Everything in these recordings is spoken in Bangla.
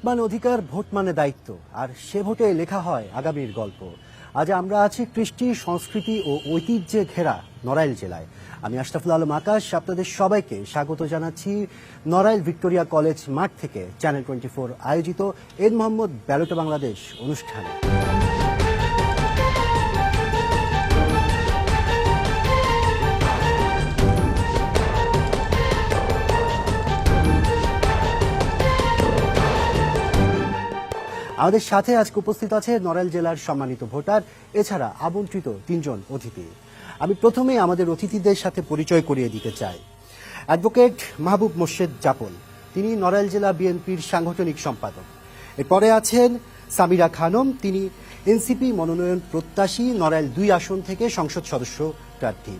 মানে অধিকার, ভোট মানে দায়িত্ব, আর সে ভোটে লেখা হয় আগামীর গল্প। আজ আমরা আছি কৃষ্টি, সংস্কৃতি ও ঐতিহ্যে ঘেরা নড়াইল জেলায়। আমি আশরাফুল আলম আকাশ আপনাদের সবাইকে স্বাগত জানাচ্ছি নড়াইল ভিক্টোরিয়া কলেজ মাঠ থেকে চ্যানেল 24 আয়োজিত এন মোহাম্মদ ব্যালটে বাংলাদেশ অনুষ্ঠানে। আমাদের সাথে আজকে উপস্থিত আছে নড়াইল জেলার সম্মানিত ভোটার, এছাড়া আমন্ত্রিত 3 জন অতিথি। আমি প্রথমে আমাদের অতিথিদের সাথে পরিচয় করিয়ে দিতে চাই। অ্যাডভোকেট মাহবুব মোর্শেদ জাপল, তিনি নড়াইল জেলা বিএনপির সাংগঠনিক সম্পাদক। এরপরে আছেন সামিরা খানম, তিনি এনসিপি মনোনয়ন প্রত্যাশী, নড়াইল 2 আসন থেকে সংসদ সদস্য প্রার্থী।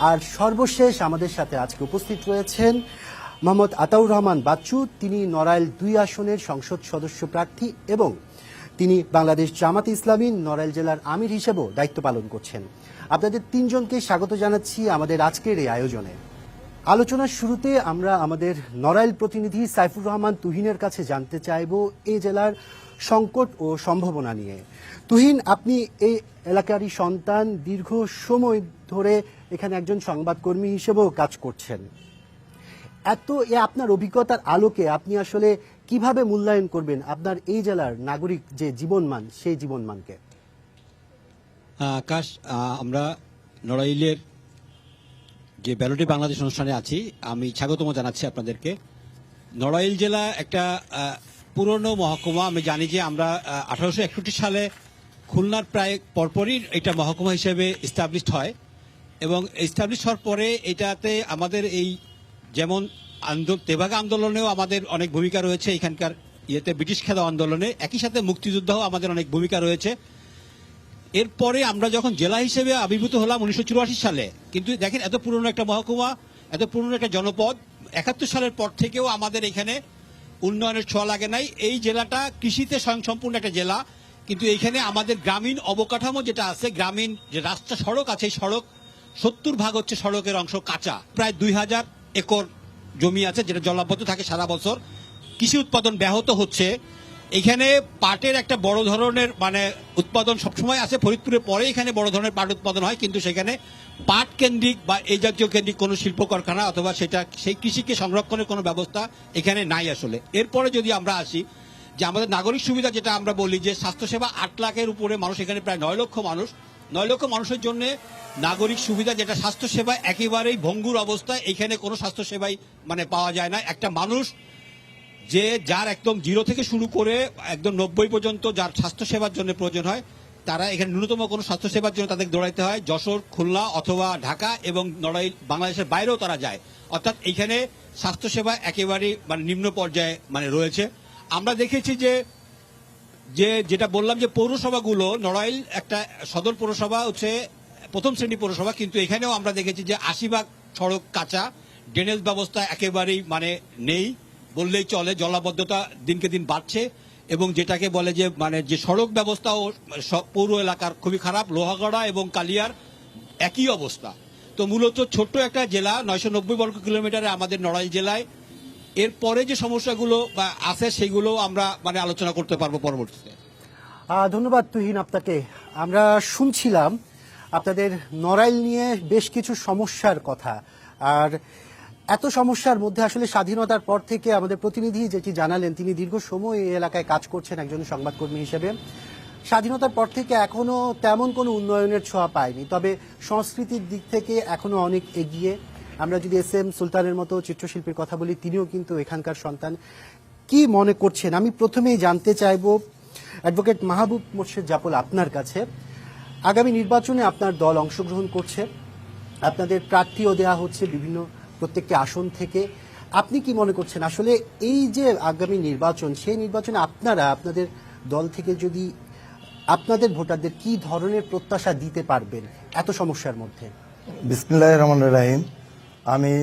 আর সর্বশেষ আমাদের সাথে আজকে উপস্থিত রয়েছেন মোহাম্মদ আতাউর রহমান বাচ্চু, তিনি নড়াইল 2 আসনের সংসদ সদস্য প্রার্থী এবং তিনি বাংলাদেশ জামাতে ইসলামী নড়াইল জেলার আমির হিসেবেও দায়িত্ব পালন করছেন। আপনাদের 3 জনকে স্বাগত জানাচ্ছি আমাদের আজকের এই আয়োজনে। আলোচনার শুরুতে আমরা আমাদের নড়াইল প্রতিনিধি সাইফুর রহমান তুহিনের কাছে জানতে চাইব এই জেলার সংকট ও সম্ভাবনা নিয়ে। তুহিন, আপনি এই এলাকারই সন্তান, দীর্ঘ সময় ধরে এখানে একজন সংবাদকর্মী হিসেবেও কাজ করছেন। আপনার অভিজ্ঞতার আলোকে আপনি আসলে কিভাবে মূল্যায়ন করবেন আপনার এই জেলার নাগরিক যে জীবনমান, সেই জীবনমানকে? আকাশ, আমরা নড়াইলের যে ব্যালটে বাংলাদেশ অনুষ্ঠানে আছি, আমি স্বাগতম জানাচ্ছি আপনাদেরকে। নড়াইল জেলা একটা পুরনো মহকুমা। আমি জানি যে আমরা 1861 সালে খুলনার প্রায় পরপরই এটা মহকুমা হিসেবে এস্টাবলিশড হয় এবং এস্টাবলিশ হওয়ার পরে এটাতে আমাদের এই যেমন তেভাগা আন্দোলনেও আমাদের অনেক ভূমিকা রয়েছে, এখানকার ব্রিটিশ খেদা আন্দোলনে, একই সাথে মুক্তিযুদ্ধও আমাদের অনেক ভূমিকা রয়েছে। এরপরে আমরা যখন জেলা হিসেবে আবির্ভূত হলাম 1984 সালে, কিন্তু দেখেন এত পুরনো একটা মহকুমা, এত পুরনো একটা জনপদ, 71 সালের পর থেকেও আমাদের এখানে উন্নয়নের ছোঁয়া লাগে নাই। এই জেলাটা কৃষিতে স্বয়ংসম্পূর্ণ একটা জেলা, কিন্তু এইখানে আমাদের গ্রামীণ অবকাঠামো যেটা আছে, গ্রামীণ যে রাস্তা সড়ক আছে, সড়ক 70% হচ্ছে সড়কের অংশ কাঁচা। প্রায় 2000 একর জমি আছে যেটা জলাবদ্ধ থাকে সারা বছর। কৃষি উৎপাদন ব্যাহত হচ্ছে। এখানে পাটের একটা বড় ধরনের উৎপাদন সবসময় আছে, ফরিদপুরের পরে এখানে বড় ধরনের পাট উৎপাদন হয়, কিন্তু সেখানে পাট কেন্দ্রিক বা এই জাতীয় কেন্দ্রিক কোনো শিল্প কারখানা অথবা সেই কৃষিকে সংরক্ষণের কোনো ব্যবস্থা এখানে নাই আসলে। এরপরে যদি আমরা আসি যে আমাদের নাগরিক সুবিধা, যেটা আমরা বলি যে স্বাস্থ্যসেবা 8 লাখের উপরে মানুষ, এখানে প্রায় 9 লক্ষ মানুষ, 9 লক্ষ মানুষের জন্য নাগরিক সুবিধা যেটা স্বাস্থ্যসেবা একেবারেই ভঙ্গুর অবস্থায়, এখানে কোনো স্বাস্থ্যসেবাই পাওয়া যায় না। একটা মানুষ যে যার একদম 0 থেকে শুরু করে একদম 90 পর্যন্ত যার স্বাস্থ্যসেবার জন্য প্রয়োজন হয়, তারা এখানে ন্যূনতম কোনো স্বাস্থ্যসেবার জন্য তাদের দৌড়াইতে হয় যশোর, খুলনা অথবা ঢাকা এবং নড়াইল, বাংলাদেশের বাইরেও তারা যায়। অর্থাৎ এখানে স্বাস্থ্যসেবা একেবারেই নিম্ন পর্যায়ে রয়েছে। আমরা দেখেছি যেটা বললাম যে পৌরসভাগুলো, নড়াইল একটা সদর পৌরসভা হচ্ছে প্রথম শ্রেণী পৌরসভা, কিন্তু এখানেও আমরা দেখেছি যে 80% সড়ক কাঁচা, ড্রেনেজ ব্যবস্থা একেবারেই নেই বললেই চলে। জলাবদ্ধতা দিনকে দিন বাড়ছে এবং যেটাকে বলে যে সড়ক ব্যবস্থাও পৌর এলাকার খুবই খারাপ। লোহাগড়া এবং কালিয়ার একই অবস্থা। তো মূলত ছোট্ট একটা জেলা, 990 বর্গ কিলোমিটারে আমাদের নড়াইল জেলায়। এরপরে যে সমস্যাগুলো আছে সেগুলো আমরা আলোচনা করতে পারবো পরবর্তীতে। ধন্যবাদ তুহিন আপনাকে। আমরা শুনছিলাম আপনাদের নড়াইল নিয়ে বেশ কিছু সমস্যার কথা, আর এত সমস্যার মধ্যে আসলে স্বাধীনতার পর থেকে আমাদের প্রতিনিধি যেটি জানালেন, তিনি দীর্ঘ সময় এই এলাকায় কাজ করছেন একজন সংবাদকর্মী হিসেবে। স্বাধীনতার পর থেকে এখনো তেমন কোনো উন্নয়নের ছোঁয়া পায়নি, তবে সংস্কৃতির দিক থেকে এখনো অনেক এগিয়ে। আমরা যদি SM সুলতানের মতো চিত্রশিল্পীর কথা বলি, তিনিও কিন্তু এখানকার সন্তান। কি মনে করছেন? আমি প্রথমেই জানতে চাইব অ্যাডভোকেট মাহবুব মোর্শেদ জাপল আপনার কাছে। আগামী নির্বাচনে আপনার দল অংশগ্রহণ করছে, আপনাদের প্রার্থীও দেওয়া হচ্ছে বিভিন্ন প্রত্যেকটি আসন থেকে। আপনি কি মনে করছেন আসলে এই যে আগামী নির্বাচন, সেই নির্বাচনে আপনারা আপনাদের দল থেকে যদি আপনাদের ভোটারদের কি ধরনের প্রত্যাশা দিতে পারবেন এত সমস্যার মধ্যে? বিসমিল্লাহির রহমানির রহিম। আমি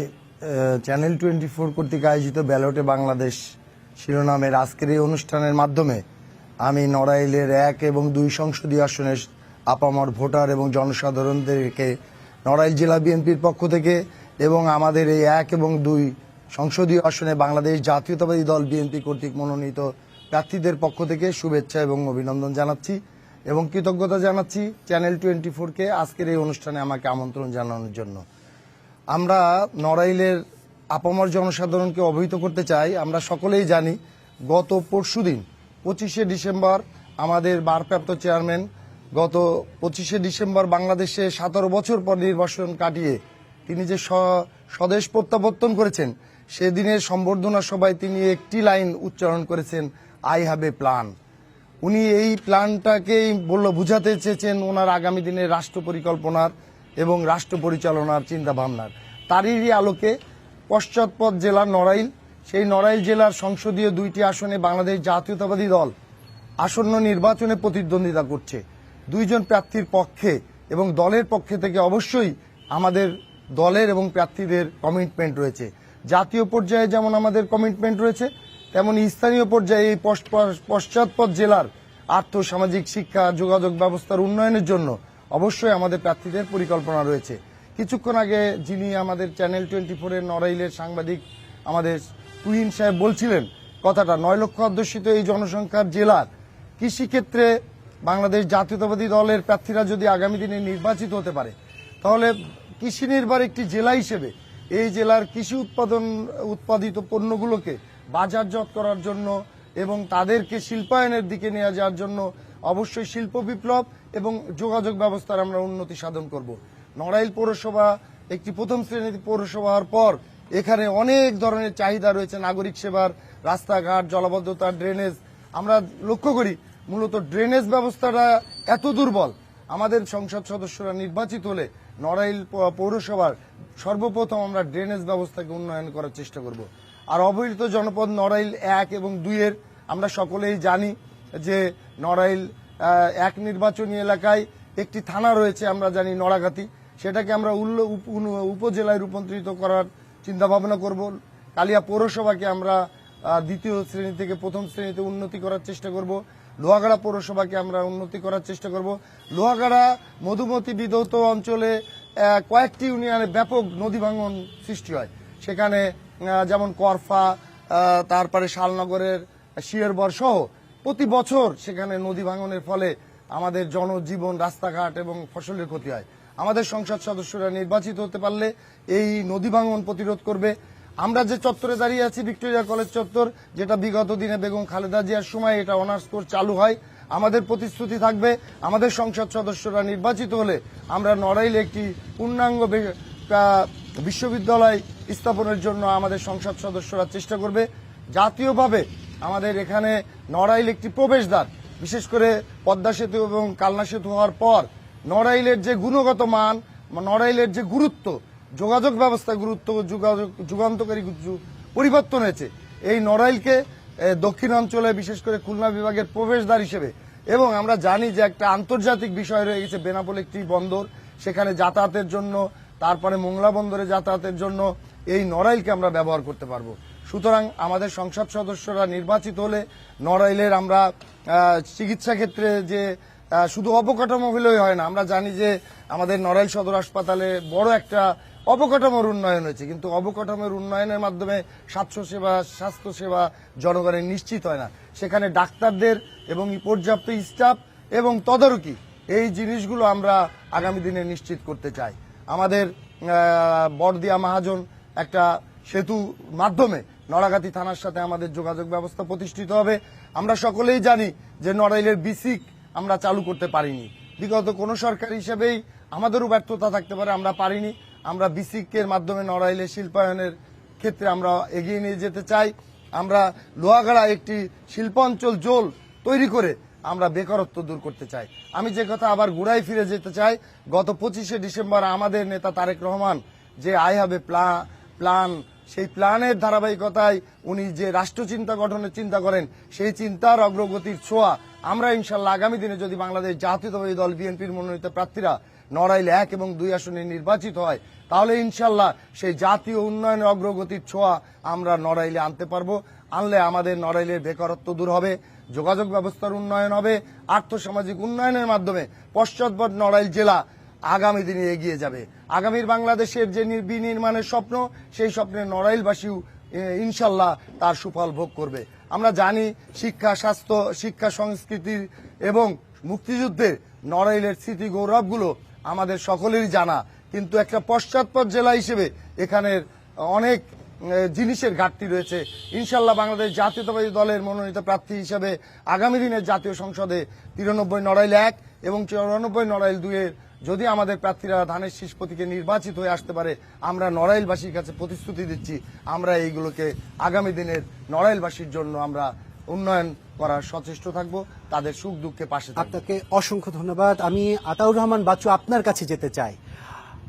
চ্যানেল 24 কর্তৃক আয়োজিত ব্যালটে বাংলাদেশ শিরোনামের আজকের এই অনুষ্ঠানের মাধ্যমে আমি নড়াইলের 1 এবং 2 সংসদীয় আসনের আপামর ভোটার এবং জনসাধারণদেরকে নড়াইল জেলা বিএনপির পক্ষ থেকে এবং আমাদের এই 1 এবং 2 সংসদীয় আসনে বাংলাদেশ জাতীয়তাবাদী দল বিএনপি কর্তৃক মনোনীত প্রার্থীদের পক্ষ থেকে শুভেচ্ছা এবং অভিনন্দন জানাচ্ছি এবং কৃতজ্ঞতা জানাচ্ছি চ্যানেল 24-কে আজকের এই অনুষ্ঠানে আমাকে আমন্ত্রণ জানানোর জন্য। আমরা নড়াইলের আপামর জনসাধারণকে অবহিত করতে চাই, আমরা সকলেই জানি গত পরশুদিন 25শে ডিসেম্বর আমাদের ভারপ্রাপ্ত চেয়ারম্যান গত 25শে ডিসেম্বর বাংলাদেশে 17 বছর পর নির্বাসন কাটিয়ে তিনি যে স্বদেশ প্রত্যাবর্তন করেছেন, সেদিনের সম্বর্ধনা সভায় তিনি একটি লাইন উচ্চারণ করেছেন, আই হ্যাভ এ প্ল্যান। উনি এই প্ল্যানটাকেই বুঝাতে চেয়েছেন ওনার আগামী দিনের রাষ্ট্র পরিকল্পনার এবং রাষ্ট্র পরিচালনার চিন্তা ভাবনার। তারই আলোকে পশ্চাৎপদ জেলা নড়াইল, সেই নড়াইল জেলার সংসদীয় 2টি আসনে বাংলাদেশ জাতীয়তাবাদী দল আসন্ন নির্বাচনে প্রতিদ্বন্দ্বিতা করছে। 2 জন প্রার্থীর পক্ষে এবং দলের পক্ষে থেকে অবশ্যই আমাদের দলের এবং প্রার্থীদের কমিটমেন্ট রয়েছে। জাতীয় পর্যায়ে যেমন আমাদের কমিটমেন্ট রয়েছে, তেমন স্থানীয় পর্যায়ে এই পশ্চাৎপদ জেলার আর্থসামাজিক শিক্ষা যোগাযোগ ব্যবস্থার উন্নয়নের জন্য অবশ্যই আমাদের প্রার্থীদের পরিকল্পনা রয়েছে। কিছুক্ষণ আগে যিনি আমাদের চ্যানেল 24-এর নড়াইলের সাংবাদিক আমাদের তুহিন সাহেব বলছিলেন কথাটা, 9 লক্ষ অধ্যুষিত এই জনসংখ্যার জেলার কৃষিক্ষেত্রে বাংলাদেশ জাতীয়তাবাদী দলের প্রার্থীরা যদি আগামী দিনে নির্বাচিত হতে পারে, তাহলে কৃষি নির্ভর একটি জেলা হিসেবে এই জেলার কৃষি উৎপাদিত পণ্যগুলোকে বাজারজাত করার জন্য এবং তাদেরকে শিল্পায়নের দিকে নিয়ে যাওয়ার জন্য অবশ্যই শিল্প বিপ্লব এবং যোগাযোগ ব্যবস্থার আমরা উন্নতি সাধন করব। নড়াইল পৌরসভা একটি প্রথম শ্রেণীর পৌরসভা হওয়ার পর এখানে অনেক ধরনের চাহিদা রয়েছে, নাগরিক সেবার, রাস্তাঘাট, জলাবদ্ধতা, ড্রেনেজ। আমরা লক্ষ্য করি মূলত ড্রেনেজ ব্যবস্থাটা এত দুর্বল, আমাদের সংসদ সদস্যরা নির্বাচিত হলে নড়াইল পৌরসভার সর্বপ্রথম আমরা ড্রেনেজ ব্যবস্থাকে উন্নয়ন করার চেষ্টা করব। আর অবহেলিত জনপদ নড়াইল 1 এবং 2-এর আমরা সকলেই জানি যে নড়াইল 1 নির্বাচনী এলাকায় একটি থানা রয়েছে, আমরা জানি নড়াগাতি, সেটাকে আমরা উপজেলায় রূপান্তরিত করার চিন্তা ভাবনা করব। কালিয়া পৌরসভাকে আমরা 2য় শ্রেণী থেকে 1ম শ্রেণীতে উন্নতি করার চেষ্টা করব। লোহাগাড়া পৌরসভাকে আমরা উন্নতি করার চেষ্টা করব। লোহাগাড়া মধুমতি বিধৌত অঞ্চলে কয়েকটি ইউনিয়নে ব্যাপক নদী ভাঙন সৃষ্টি হয়, সেখানে যেমন করফা, তারপরে শালনগরের শিয়রবর সহ প্রতি বছর সেখানে নদী ভাঙনের ফলে আমাদের জনজীবন, রাস্তাঘাট এবং ফসলের ক্ষতি হয়। আমাদের সংসদ সদস্যরা নির্বাচিত হতে পারলে এই নদী ভাঙন প্রতিরোধ করবে। আমরা যে চত্বরে দাঁড়িয়ে আছি ভিক্টোরিয়া কলেজ চত্বর, যেটা বিগত দিনে বেগম খালেদা জিয়ার সময় এটা অনার্স কোর্স চালু হয়, আমাদের প্রতিশ্রুতি থাকবে আমাদের সংসদ সদস্যরা নির্বাচিত হলে আমরা নড়াইলে একটি পূর্ণাঙ্গ বিশ্ববিদ্যালয় স্থাপনের জন্য আমাদের সংসদ সদস্যরা চেষ্টা করবে। জাতীয়ভাবে আমাদের এখানে নড়াইল একটি প্রবেশদ্বার, বিশেষ করে পদ্মা সেতু এবং কালনা সেতু হওয়ার পর নড়াইলের যে গুণগত মান, নড়াইলের যে গুরুত্ব, যোগাযোগ ব্যবস্থা গুরুত্ব, যুগান্তকারী পরিবর্তন হয়েছে। এই নড়াইলকে দক্ষিণাঞ্চলে বিশেষ করে খুলনা বিভাগের প্রবেশদ্বার হিসেবে, এবং আমরা জানি যে একটা আন্তর্জাতিক বিষয় রয়ে গেছে বেনাপোল একটি বন্দর, সেখানে যাতায়াতের জন্য, তারপরে মোংলা বন্দরে যাতায়াতের জন্য এই নড়াইলকে আমরা ব্যবহার করতে পারবো। সুতরাং আমাদের সংসদ সদস্যরা নির্বাচিত হলে নড়াইলের আমরা চিকিৎসা ক্ষেত্রে যে শুধু অবকাঠামো হলেই হয় না, আমরা জানি যে আমাদের নড়াইল সদর হাসপাতালে বড় একটা অবকাঠামোর উন্নয়ন হয়েছে, কিন্তু অবকাঠামোর উন্নয়নের মাধ্যমে স্বাস্থ্য সেবা জনগণের নিশ্চিত হয় না। সেখানে ডাক্তারদের এবং পর্যাপ্ত স্টাফ এবং তদারকি, এই জিনিসগুলো আমরা আগামী দিনে নিশ্চিত করতে চাই। আমাদের বড়দিয়া মহাজন একটা সেতু মাধ্যমে নড়াগাতি থানার সাথে আমাদের যোগাযোগ ব্যবস্থা প্রতিষ্ঠিত হবে। আমরা সকলেই জানি যে নড়াইলের বিসিক আমরা চালু করতে পারিনি, বিগত কোনো সরকার হিসেবেই আমাদেরও ব্যর্থতা থাকতে পারে, আমরা পারিনি। আমরা বিসিকের মাধ্যমে নড়াইলে শিল্পায়নের ক্ষেত্রে আমরা এগিয়ে নিয়ে যেতে চাই। আমরা লোহাগাড়া একটি শিল্পাঞ্চল জোল তৈরি করে আমরা বেকারত্ব দূর করতে চাই। আমি যে কথা আবার ঘুরাই ফিরে যেতে চাই, গত 25শে ডিসেম্বর আমাদের নেতা তারেক রহমান যে আই হ্যাভ এ প্ল্যান, সেই প্ল্যানের ধারাবাহিকতায় উনি যে রাষ্ট্র চিন্তা গঠনের চিন্তা করেন, সেই চিন্তার অগ্রগতির ছোঁয়া আমরা ইনশাল্লাহ আগামী দিনে যদি বাংলাদেশ জাতীয়তাবাদী দল বিএনপির মনোনীত প্রার্থীরা নড়াইল 1 এবং 2 আসনে নির্বাচিত হয়, তাহলে ইনশাল্লাহ সেই জাতীয় উন্নয়নের অগ্রগতির ছোঁয়া আমরা নড়াইলে আনতে পারবো। আনলে আমাদের নড়াইলের বেকারত্ব দূর হবে, যোগাযোগ ব্যবস্থার উন্নয়ন হবে, আর্থসামাজিক উন্নয়নের মাধ্যমে পশ্চাৎপদ নড়াইল জেলা আগামী দিনে এগিয়ে যাবে। আগামীর বাংলাদেশের যে বিনির্মাণের স্বপ্ন, সেই স্বপ্নে নড়াইলবাসীও ইনশাল্লাহ তার সুফল ভোগ করবে। আমরা জানি শিক্ষা, স্বাস্থ্য, শিক্ষা, সংস্কৃতি এবং মুক্তিযুদ্ধের নড়াইলের স্মৃতি গৌরবগুলো আমাদের সকলেরই জানা, কিন্তু একটা পশ্চাৎপদ জেলা হিসেবে এখানের অনেক জিনিসের ঘাটতি রয়েছে। ইনশাল্লাহ বাংলাদেশ জাতীয়তাবাদী দলের মনোনীত প্রার্থী হিসেবে আগামী দিনের জাতীয় সংসদে 93 নড়াইল 1 এবং 94 নড়াইল 2 এর যদি আমাদের প্রার্থীরা ধানের শীষ প্রতীকে নির্বাচিত হয়ে আসতে পারে, আমরা নড়াইলবাসীর কাছে প্রতিশ্রুতি দিচ্ছি আমরা এইগুলোকে আগামী দিনের নড়াইলবাসীর জন্য আমরা উন্নয়ন করার সচেষ্ট থাকব, তাদের সুখ দুঃখে পাশে থাকব। আপনাকে অসংখ্য ধন্যবাদ। আমি আতাউর রহমান বাচ্চু আপনার কাছে যেতে চাই।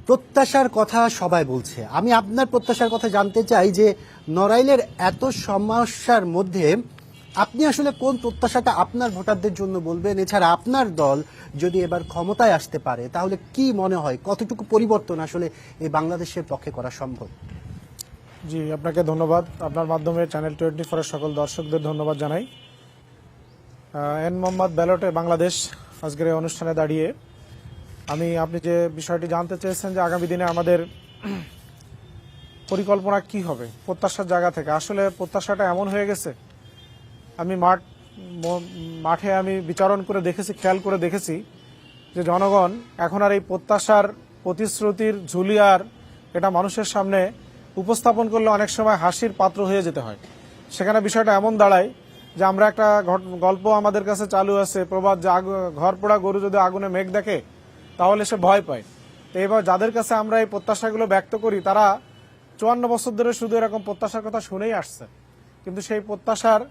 প্রত্যাশার কথা সবাই বলছে, আমি আপনার প্রত্যাশার কথা জানতে চাই যে নড়াইলের এত সমস্যার মধ্যে আপনি আসলে কোন প্রত্যাশাটা আপনার ভোটারদের জন্য বলবেন? এছাড়া আপনার দল যদি এবার ক্ষমতায় আসতে পারে তাহলে কি মনে হয় কতটুকু পরিবর্তন আসলে এই বাংলাদেশের পক্ষে করা সম্ভব? জি, আপনাকে ধন্যবাদ। আপনার মাধ্যমে চ্যানেল 24 সকল দর্শকদের ধন্যবাদ জানাই। এন মোহাম্মদ ব্যালটে বাংলাদেশ আজকের এই অনুষ্ঠানে দাঁড়িয়ে আপনি যে বিষয়টি জানতে চেয়েছেন যে আগামী দিনে আমাদের পরিকল্পনা কি হবে প্রত্যাশার জায়গা থেকে, আসলে প্রত্যাশাটা এমন হয়ে গেছে, আমি মাঠে আমি বিচারণ করে দেখেছি, খেয়াল করে দেখেছি যে জনগণ এখন আর এই প্রত্যাশার প্রতিশ্রুতির ঝুলি আর এটা মানুষের সামনে উপস্থাপন করলে অনেক সময় হাসির পাত্র হয়ে যেতে হয়। সেখানে বিষয়টা এমন দাঁড়ায় যে আমরা একটা গল্প আমাদের কাছে চালু আছে, প্রবাদ, যে ঘর পোড়া গরু যদি আগুনে মেঘ দেখে তাহলে সে ভয় পায়। তো এবার যাদের কাছে আমরা এই প্রত্যাশাগুলো ব্যক্ত করি তারা 54 বছর ধরে শুধু এরকম প্রত্যাশার কথা শুনেই আসছে, কিন্তু সেই প্রত্যাশার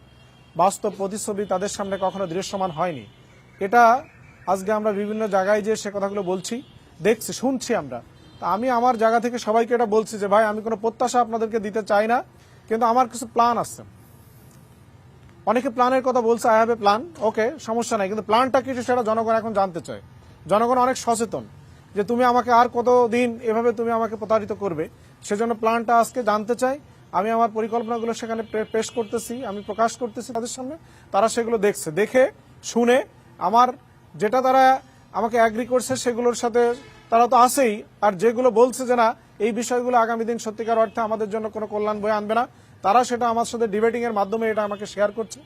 বাস্তব প্রতিচ্ছবি তাদের সামনে কখনো দৃশ্যমান হয়নি। এটা আজকে আমরা বিভিন্ন জায়গায় যে সে কথাগুলো বলছি, দেখছি, শুনছি আমরা। তা আমি আমার জায়গা থেকে সবাইকে এটা বলছি যে ভাই, আমি কোনো প্রত্যাশা আপনাদেরকে দিতে চাই না, কিন্তু আমার কিছু প্ল্যান আছে। অনেকে প্ল্যানের কথা বলছে, আই হ্যাভ এ প্ল্যান, ওকে, সমস্যা নাই, কিন্তু প্ল্যানটা কিছু সেটা জনগণ এখন জানতে চায়। জনগণ অনেক সচেতন যে তুমি আমাকে আর কতদিন এভাবে তুমি আমাকে প্রতারিত করবে, সেজন্য প্ল্যানটা আজকে জানতে চাই। আমি আমার পরিকল্পনাগুলো সেখানে পেশ করতেছি, আমি প্রকাশ করতেছি তাদের সামনে, তারা সেগুলো দেখছে, দেখে শুনে আমার যেটা তারা আমাকে অ্যাগ্রি করছে সেগুলোর সাথে তারা তো আছেই, আর যেগুলো বলছে যে না এই বিষয়গুলো আগামী দিন সত্যিকার অর্থে আমাদের জন্য কোনো কল্যাণ বয়ে আনবে না, তারা সেটা আমার সাথে ডিবেটিং এর মাধ্যমে এটা আমাকে শেয়ার করছে।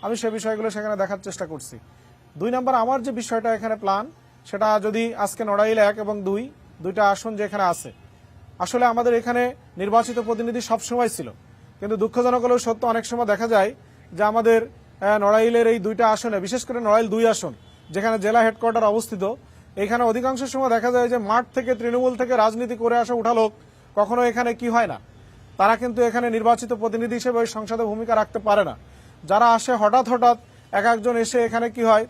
আমি সে বিষয়গুলো সেখানে দেখার চেষ্টা করছি। 2 নম্বর, আমার যে বিষয়টা এখানে প্ল্যান, সেটা যদি আজকে নড়াইল 1 এবং 2 দুইটা আসন যেখানে আছে, আসলে আমাদের এখানে নির্বাচিত প্রতিনিধি সবসময় ছিল, কিন্তু দুঃখজনক হলেও সত্য অনেক সময় দেখা যায় যে আমাদের নড়াইলের এই 2টা আসনে, বিশেষ করে নড়াইল 2 আসন যেখানে জেলা হেডকোয়ার্টার অবস্থিত, এখানে অধিকাংশ সময় দেখা যায় যে মাঠ থেকে, তৃণমূল থেকে রাজনীতি করে আসা উঠা লোক কখনো এখানে কি হয় না, তারা কিন্তু এখানে নির্বাচিত প্রতিনিধি হিসেবে ওই সংসদে ভূমিকা রাখতে পারে না। যারা আসে হঠাৎ হঠাৎ এক একজন এসে এখানে কি হয়,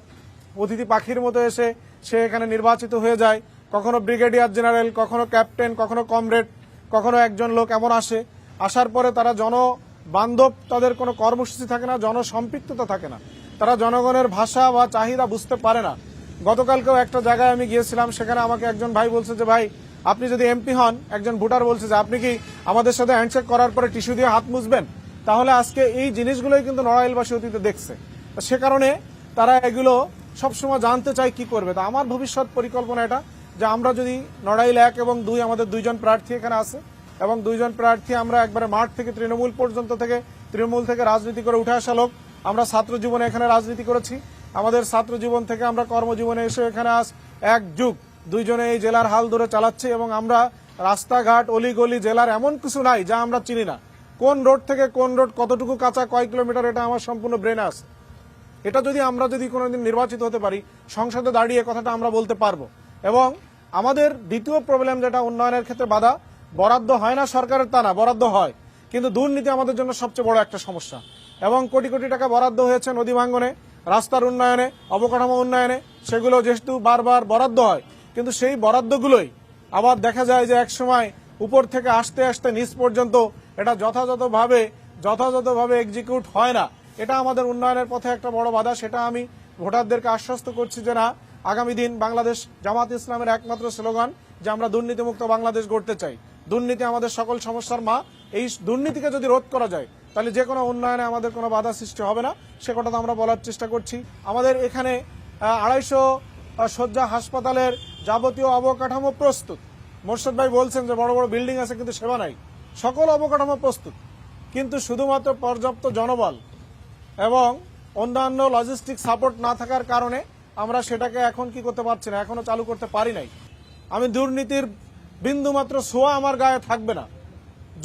অতিথি পাখির মতো এসে সে এখানে নির্বাচিত হয়ে যায়, কখনো ব্রিগেডিয়ার জেনারেল, কখনো ক্যাপ্টেন, কখনো কমরেড, কখনো একজন লোক এমন আসে। আসার পরে তারা জনবান্ধব, তাদের কোনো কর্মসূচি থাকে না, জনসম্পৃক্ততা থাকে না, তারা জনগণের ভাষা বা চাহিদা বুঝতে পারে না। গতকালকেও একটা জায়গায় আমি গিয়েছিলাম, সেখানে আমাকে একজন ভাই বলছে যে ভাই, আপনি যদি এমপি হন, একজন ভোটার বলছে যে আপনি কি আমাদের সাথে হ্যান্ডশেক করার পরে টিস্যু দিয়ে হাত মুছবেন? তাহলে আজকে এই জিনিসগুলোই কিন্তু নড়াইলবাসী অতীতে দেখছে, সে কারণে তারা এগুলো সবসময় জানতে চায় কি করবে। তো আমার ভবিষ্যৎ পরিকল্পনা এটা যে আমরা যদি নড়াইল 1 এবং 2 আমাদের 2 জন প্রার্থী এখানে আছে, এবং 2 জন প্রার্থী আমরা একবারে মাঠ থেকে তৃণমূল পর্যন্ত তৃণমূল থেকে রাজনীতি করে উঠে আসা লোক। আমরা ছাত্র জীবনে এখানে রাজনীতি করেছি, আমাদের ছাত্র জীবন থেকে আমরা কর্মজীবনে এসে এখানে আজ 1 যুগ 2 জনে এই জেলার হাল ধরে চালাচ্ছি, এবং আমরা রাস্তাঘাট, অলিগলি জেলার এমন কিছু নাই যা আমরা চিনি না। কোন রোড থেকে কোন রোড কতটুকু কাঁচা, কয় কিলোমিটার, এটা আমার সম্পূর্ণ ব্রেনে আছে। এটা আমরা যদি কোনোদিন নির্বাচিত হতে পারি, সংসদে দাঁড়িয়ে কথাটা আমরা বলতে পারবো। এবং আমাদের দ্বিতীয় প্রবলেম যেটা উন্নয়নের ক্ষেত্রে বাধা, বরাদ্দ হয় না সরকারের তা না, বরাদ্দ হয়, কিন্তু দুর্নীতি আমাদের জন্য সবচেয়ে বড় একটা সমস্যা। এবং কোটি কোটি টাকা বরাদ্দ হয়েছে নদী ভাঙ্গনে, রাস্তার উন্নয়নে, অবকাঠামো উন্নয়নে, সেগুলো যেহেতু বারবার বরাদ্দ হয়, কিন্তু সেই বরাদ্দগুলোই আবার দেখা যায় যে এক সময় উপর থেকে আসতে আসতে নিচ পর্যন্ত এটা যথাযথভাবে এক্সিকিউট হয় না। এটা আমাদের উন্নয়নের পথে একটা বড় বাধা। সেটা আমি ভোটারদেরকে আশ্বস্ত করছি যে না, আগামী দিন বাংলাদেশ জামাত ইসলামের একমাত্র স্লোগান যে আমরা দুর্নীতিমুক্ত বাংলাদেশ গড়তে চাই। দুর্নীতি আমাদের সকল সমস্যার মা, এই দুর্নীতিকে যদি রোধ করা যায় তাহলে যে কোনো উন্নয়নে আমাদের কোনো বাধা সৃষ্টি হবে না, সে কথাটা আমরা বলার চেষ্টা করছি। আমাদের এখানে 250 শয্যা হাসপাতালের যাবতীয় অবকাঠামো প্রস্তুত। মোর্শেদ ভাই বলছেন যে বড় বড় বিল্ডিং আছে কিন্তু সেবা নাই, সকল অবকাঠামো প্রস্তুত, কিন্তু শুধুমাত্র পর্যাপ্ত জনবল এবং অন্যান্য লজিস্টিক সাপোর্ট না থাকার কারণে আমরা সেটাকে এখন কি করতে পারছি না, এখনো চালু করতে পারি নাই। আমি দুর্নীতির বিন্দুমাত্র ছোঁয়া আমার গায়ে থাকবে না।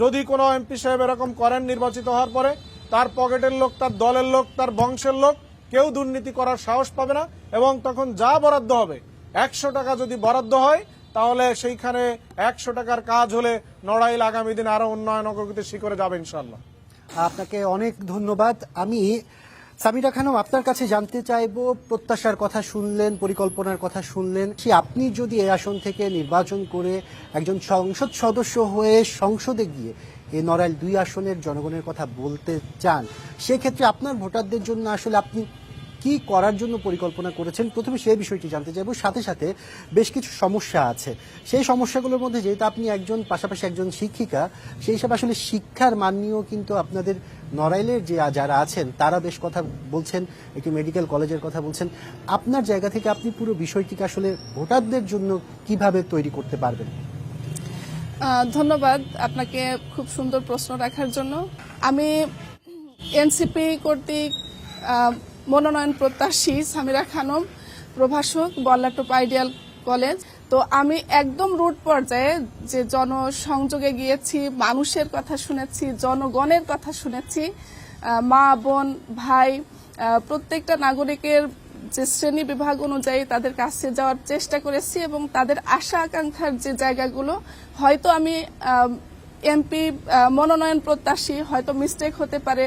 যদি কোনো এমপি সাহেব এরকম করেন নির্বাচিত হওয়ার পরে, তার পকেটের লোক, তার দলের লোক, তার বংশের লোক কেউ দুর্নীতি করার সাহস পাবে না। এবং তখন যা বরাদ্দ হবে, 100 টাকা যদি বরাদ্দ হয়, তাহলে সেইখানে 100 টাকার কাজ হলে নড়াইল আগামী দিনে আরো উন্নয়ন অগ্রগতির শিখরে যাবে ইনশাল্লাহ। আপনাকে অনেক ধন্যবাদ। আমি সামিরা খানম আপনার কাছে জানতে চাইবো, প্রত্যাশার কথা শুনলেন, পরিকল্পনার কথা শুনলেন, আপনি যদি এই আসন থেকে নির্বাচন করে একজন সংসদ সদস্য হয়ে সংসদে গিয়ে এই নড়াইল 2 আসনের জনগণের কথা বলতে চান, সেক্ষেত্রে আপনার ভোটারদের জন্য আসলে আপনি কি করার জন্য পরিকল্পনা করেছেন, প্রথমে সেই বিষয়টি জানতে চাইবো। সাথে সাথে বেশ কিছু সমস্যা আছে, সেই সমস্যাগুলোর মধ্যে যেহেতু আপনি একজন পাশাপাশি একজন শিক্ষিকা, সেই হিসাবে আসলে শিক্ষার মান নিয়েও কিন্তু আপনাদের নড়াইলের যে যারা আছেন তারা বেশ কথা বলছেন, একটি মেডিকেল কলেজের কথা বলছেন। আপনার জায়গা থেকে আপনি পুরো বিষয়টিকে আসলে ভোটারদের জন্য কিভাবে তৈরি করতে পারবেন? ধন্যবাদ আপনাকে খুব সুন্দর প্রশ্ন রাখার জন্য। আমি এনসিপি কর্তৃক মনোনয়ন প্রত্যাশী সামিরা খানম, প্রভাষক, বল্লাটোপ আইডিয়াল কলেজ। তো আমি একদম রুট পর্যায়ে যে জনসংযোগে গিয়েছি, মানুষের কথা শুনেছি, জনগণের কথা শুনেছি, মা বোন ভাই প্রত্যেকটা নাগরিকের যে শ্রেণী বিভাগ অনুযায়ী তাদের কাছে যাওয়ার চেষ্টা করেছি এবং তাদের আশা আকাঙ্ক্ষার যে জায়গাগুলো, হয়তো আমি এমপি মনোনয়ন প্রত্যাশী, হয়তো মিস্টেক হতে পারে,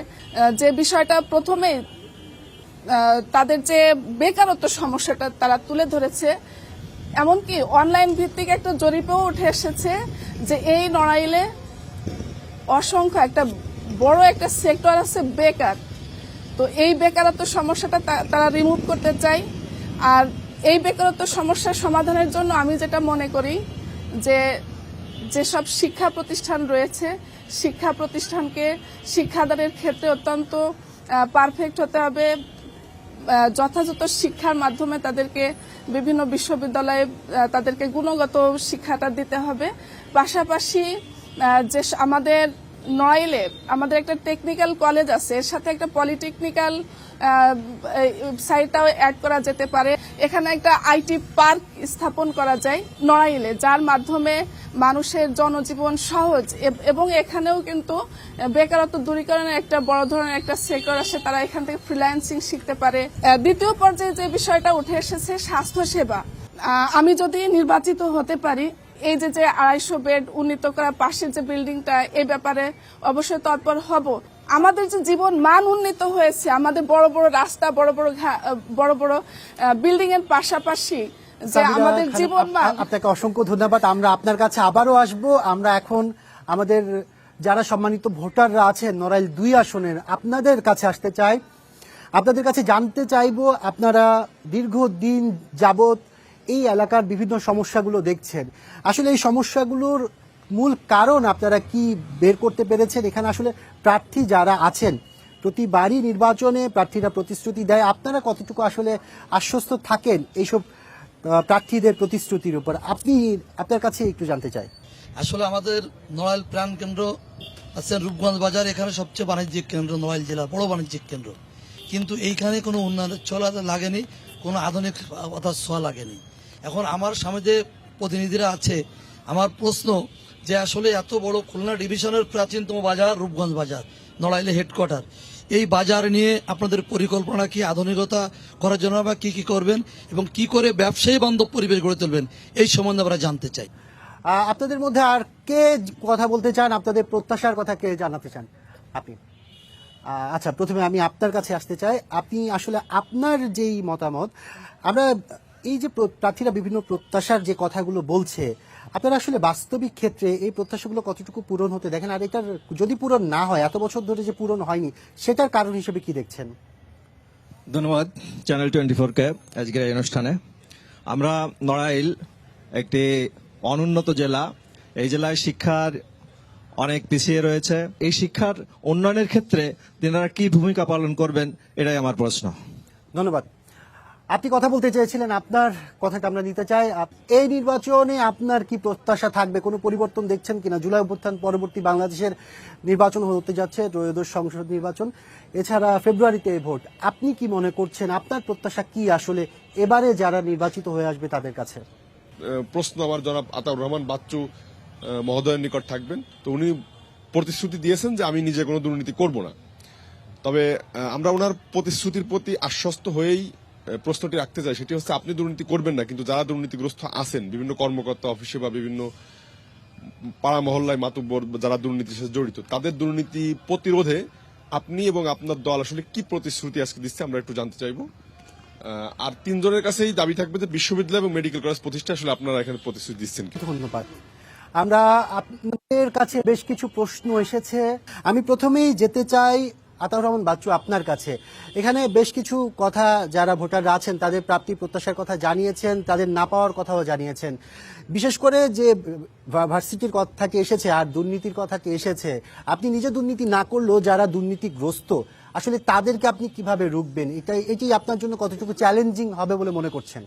যে বিষয়টা প্রথমেই তাদের যে বেকারত্ব সমস্যাটা তারা তুলে ধরেছে, এমনকি অনলাইন ভিত্তিক একটা জরিপেও উঠে এসেছে যে এই নড়াইলে অসংখ্য একটা বড় একটা সেক্টর আছে বেকার। তো এই বেকারত্ব সমস্যাটা তারা রিমুভ করতে চায়। আর এই বেকারত্ব সমস্যার সমাধানের জন্য আমি যেটা মনে করি যে যেসব শিক্ষা প্রতিষ্ঠান রয়েছে, শিক্ষা প্রতিষ্ঠানকে শিক্ষাদানের ক্ষেত্রে অত্যন্ত পারফেক্ট হতে হবে। যথাযথ শিক্ষার মাধ্যমে তাদেরকে বিভিন্ন বিশ্ববিদ্যালয়ে তাদেরকে গুণগত শিক্ষাটা দিতে হবে। পাশাপাশি যে আমাদের নড়াইলে আমাদের একটা টেকনিক্যাল কলেজ আছে, এর সাথে একটা পলিটেকনিক্যাল সাইটটাও অ্যাড করা যেতে পারে। এখানে একটা আইটি পার্ক স্থাপন করা যায় নড়াইলে, যার মাধ্যমে মানুষের জনজীবন সহজ এবং এখানেও কিন্তু বেকারত্ব দূরীকরণের একটা বড় ধরনের একটা সেক্টর আছে, তারা এখান থেকে ফ্রিল্যান্সিং শিখতে পারে। দ্বিতীয় পর্যায়ে যে বিষয়টা উঠে এসেছে স্বাস্থ্যসেবা, আমি যদি নির্বাচিত হতে পারি, এই যে 250 বেড উন্নীত করা পাশের যে বিল্ডিংটা, এই ব্যাপারে অবশ্যই তৎপর হব। আমাদের যে জীবন মান উন্নীত হয়েছে, আমাদের বড় বড় রাস্তা, বড় বড় বিল্ডিং এর পাশাপাশি যে আমাদের জীবন মান। আপনাকে অসংখ্য ধন্যবাদ। আমরা আপনার কাছে আবারও আসবো। আমরা এখন আমাদের যারা সম্মানিত ভোটাররা আছেন নড়াইল 2 আসনের, আপনাদের কাছে আসতে চাই, আপনাদের কাছে জানতে চাইবো, আপনারা দীর্ঘদিন যাবত এই এলাকার বিভিন্ন সমস্যাগুলো দেখছেন, আসলে এই সমস্যাগুলোর মূল কারণ আপনারা কি বের করতে পেরেছেন? এখানে আসলে প্রার্থী যারা আছেন, প্রতিবারই নির্বাচনে প্রার্থীরা প্রতিশ্রুতি দেয়, আপনারা কতটুকু আসলে আশ্বস্ত থাকেন এইসব প্রার্থীদের প্রতিশ্রুতির উপর? আপনার কাছে একটু জানতে চাই। আসলে আমাদের নড়াইল প্রাণ কেন্দ্র আছেন রূপগঞ্জ বাজার, এখানে সবচেয়ে বাণিজ্যিক কেন্দ্র, নড়াইল জেলার বড় বাণিজ্যিক কেন্দ্র। কিন্তু এইখানে কোনো উন্নয়নের ছোঁয়া লাগেনি, কোনো আধুনিক ছোঁয়া লাগেনি। এখন আমার সামনে যে প্রতিনিধিরা আছে, আমার প্রশ্ন যে আসলে এত বড় খুলনা ডিভিশনের প্রাচীনতম বাজার রূপগঞ্জ বাজার, নড়াইলে হেডকোয়ার্টার, এই বাজার নিয়ে আপনাদের পরিকল্পনা কি, আধুনিকতা করার জন্য বা কি কি করবেন এবং কি করে ব্যবসায়ী বান্ধব পরিবেশ গড়ে তুলবেন, এই সম্বন্ধে আমরা জানতে চাই। আপনাদের মধ্যে আর কে কথা বলতে চান? আপনাদের প্রত্যাশার কথা কে জানাতে চান? আপনি। আচ্ছা, প্রথমে আমি আপনার কাছে আসতে চাই। আপনি আসলে আপনার যেই মতামত, আমরা এই যে প্রার্থীরা বিভিন্ন প্রত্যাশার যে কথাগুলো বলছে, আপনারা আসলে বাস্তবিক ক্ষেত্রে এই প্রত্যাশাগুলো কতটুকু পূরণ হতে দেখেন? আর এটার যদি পূরণ না হয়, এত বছর ধরে যে পূরণ হয়নি, সেটার কারণ হিসেবে কি দেখছেন? ধন্যবাদ চ্যানেল 24-কে আজকের এই অনুষ্ঠানে। আমরা নড়াইল একটি অনুন্নত জেলা, এই জেলায় শিক্ষার অনেক পিছিয়ে রয়েছে। এই শিক্ষার উন্নয়নের ক্ষেত্রে তিনারা কি ভূমিকা পালন করবেন, এটাই আমার প্রশ্ন। ধন্যবাদ। আপনি কথা বলতে চেয়েছিলেন, আপনার কথাটা আমরা নিতে চাই। এই নির্বাচনে আপনার কি প্রত্যাশা থাকবে? কোনো পরিবর্তন দেখছেন কিনা? জুলাই অভ্যুত্থান পরবর্তী বাংলাদেশের নির্বাচন হতে যাচ্ছে, ত্রয়োদশ সংসদ নির্বাচন, এছাড়া ফেব্রুয়ারিতে ভোট। আপনি কি মনে করছেন, আপনার প্রত্যাশা কি আসলে এবারে যারা নির্বাচিত হয়ে আসবে তাদের কাছে? প্রশ্ন আমার জনাব আতাউর রহমান বাচ্চু মহোদয়ের নিকট থাকবেন। তো উনি প্রতিশ্রুতি দিয়েছেন যে আমি নিজে কোনো দুর্নীতি করব না। তবে আমরা ওনার প্রতিশ্রুতির প্রতি আশ্বস্ত হয়েই প্রশ্নটি রাখতে চাই, সেটি হচ্ছে আপনি দুর্নীতি করবেন না, কিন্তু যারা দুর্নীতিগ্রস্ত আছেন বিভিন্ন কর্মকর্তা অফিসে বা বিভিন্ন পাড়া মহল্লায় মাতুব্বর যারা দুর্নীতির সাথে জড়িত, তাদের দুর্নীতি প্রতিরোধে আপনি এবং আপনার দল আসলে কি প্রতিশ্রুতি আজকে দিচ্ছে আমরা একটু জানতে চাইব। আর তিনজনের কাছেই দাবি থাকবে যে বিশ্ববিদ্যালয় এবং মেডিকেল কলেজ প্রতিষ্ঠা আসলে আপনারা এখানে প্রতিশ্রুতি দিচ্ছেন কি? ধন্যবাদ। আমরা আপনাদের কাছে বেশ কিছু প্রশ্ন এসেছে। আমি প্রথমেই যেতে চাই আতাউর রহমান বাচ্চু আপনার কাছে। এখানে বেশ কিছু কথা যারা ভোটাররা আছেন তাদের প্রাপ্তি প্রত্যাশার কথা জানিয়েছেন, তাদের না পাওয়ার কথাও জানিয়েছেন। বিশেষ করে যে ভার্সিটির কথাটি এসেছে আর দুর্নীতির কথাটি এসেছে, আপনি নিজে দুর্নীতি না করলেও যারা দুর্নীতিগ্রস্ত আসলে তাদেরকে আপনি কিভাবে রুখবেন, এটি আপনার জন্য কতটুকু চ্যালেঞ্জিং হবে বলে মনে করছেন?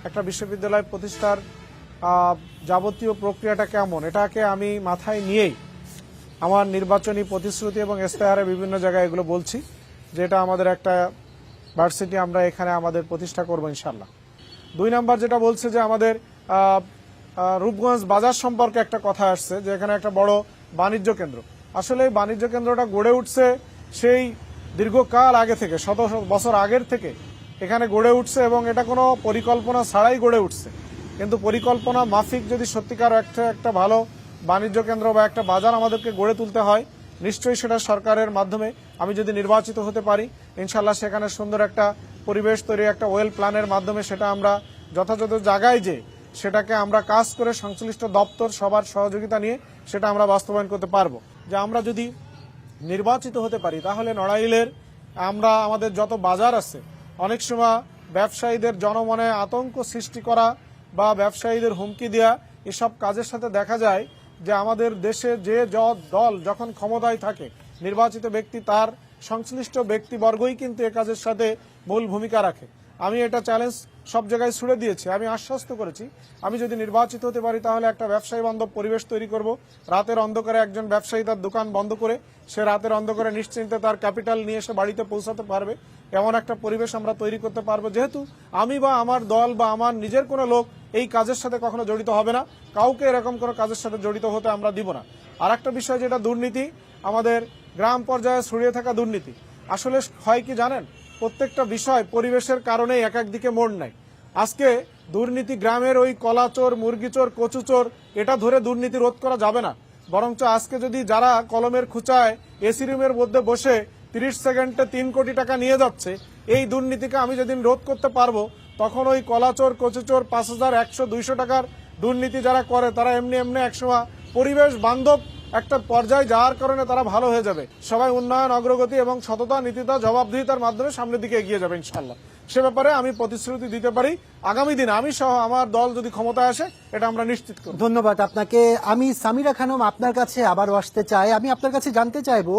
একটা বিশ্ববিদ্যালয় প্রতিষ্ঠার যাবতীয় প্রক্রিয়াটা কেমন, এটাকে আমি মাথায় নিয়েই আমার নির্বাচনী প্রতিশ্রুতি এবং ইশতেহারে বিভিন্ন জায়গায় এগুলো বলছি যে এটা আমাদের একটা ভার্সিটি আমরা এখানে আমাদের প্রতিষ্ঠা করবো ইনশাল্লাহ। 2 নাম্বার যেটা বলছে যে আমাদের রূপগঞ্জ বাজার সম্পর্কে একটা কথা আসছে যে এখানে একটা বড় বাণিজ্য কেন্দ্র। আসলে এই বাণিজ্য কেন্দ্রটা গড়ে উঠছে সেই দীর্ঘকাল আগে থেকে, শত শত বছর আগের থেকে এখানে গড়ে উঠছে এবং এটা কোনো পরিকল্পনা ছাড়াই গড়ে উঠছে। কিন্তু পরিকল্পনা মাফিক যদি সত্যিকার একটা ভালো বাণিজ্য কেন্দ্র বা একটা বাজার আমাদেরকে গড়ে তুলতে হয়, নিশ্চয়ই সেটা সরকারের মাধ্যমে আমি যদি নির্বাচিত হতে পারি ইনশাল্লাহ সেখানে সুন্দর একটা পরিবেশ তৈরি, একটা ওয়েল প্ল্যানের মাধ্যমে সেটা আমরা যথাযথ জায়গায় যে সেটাকে আমরা কাজ করে সংশ্লিষ্ট দপ্তর সবার সহযোগিতা নিয়ে সেটা আমরা বাস্তবায়ন করতে পারবো। যে আমরা যদি নির্বাচিত হতে পারি তাহলে নড়াইলের আমরা আমাদের যত বাজার আছে, অনেক সময় ব্যবসায়ীদের জনমনে আতঙ্ক সৃষ্টি করা বা ব্যবসায়ীদের হুমকি দেওয়া, এসব কাজের সাথে দেখা যায় যে আমাদের দেশে যে দল যখন ক্ষমতায় থাকে, নির্বাচিত ব্যক্তি তার সংশ্লিষ্ট ব্যক্তিবর্গই কিন্তু এ কাজের সাথে মূল ভূমিকা রাখে। আমি এটা চ্যালেঞ্জ সব জায়গায় ছুড়ে দিয়েছি, আমি আশ্বস্ত করেছি আমি যদি নির্বাচিত হতে পারি তাহলে একটা ব্যবসায়ী বান্ধব পরিবেশ তৈরি করব। রাতের অন্ধকারে একজন ব্যবসায়ী তার দোকান বন্ধ করে সে রাতের অন্ধকারে নিশ্চিন্তে তার ক্যাপিটাল নিয়ে এসে বাড়িতে পৌঁছাতে পারবে, এমন একটা পরিবেশ আমরা তৈরি করতে পারবো। যেহেতু আমি বা আমার দল বা আমার নিজের কোনো লোক এই কাজের সাথে কখনো জড়িত হবে না, কাউকে এরকম কোনো কাজের সাথে জড়িত হতে আমরা দিব না। আর একটা বিষয় যেটা দুর্নীতি, আমাদের গ্রাম পর্যায়ে ছড়িয়ে থাকা দুর্নীতি, আসলে হয় কি জানেন, প্রত্যেকটা বিষয় পরিবেশের কারণে এক এক দিকে মোড় নেয়। আজকে দুর্নীতি গ্রামের ওই কলাচোর, মুরগিচোর, কচুচোর এটা ধরে দুর্নীতি রোধ করা যাবে না, বরঞ্চ আজকে যদি যারা কলমের খুঁচায় এসি রুমের মধ্যে বসে 30 সেকেন্ডে 3 কোটি টাকা নিয়ে যাচ্ছে, এই দুর্নীতিকে আমি যেদিন রোধ করতে পারবো তখন ওই কলাচোর, কচুচোর 5,000, 100, 200 টাকার দুর্নীতি যারা করে তারা এমনি একসময় পরিবেশ বান্ধব একটা পর্যায়ে যাওয়ার কারণে তারা ভালো হয়ে যাবে। সবাই উন্নয়ন, অগ্রগতি এবং সততা, নীতিতা, জবাবদিহিতার মাধ্যমে সামনের দিকে এগিয়ে যাবে ইনশাল্লাহ। সে ব্যাপারে আমি প্রতিশ্রুতি দিতে পারি আগামী দিনে আমি সহ আমার দল যদি ক্ষমতায় আসে এটা আমরা নিশ্চিত করব। ধন্যবাদ আপনাকে। আমি সামিরা খানম আপনার কাছে আবারও আসতে চাই। আমি আপনার কাছে জানতে চাইবো,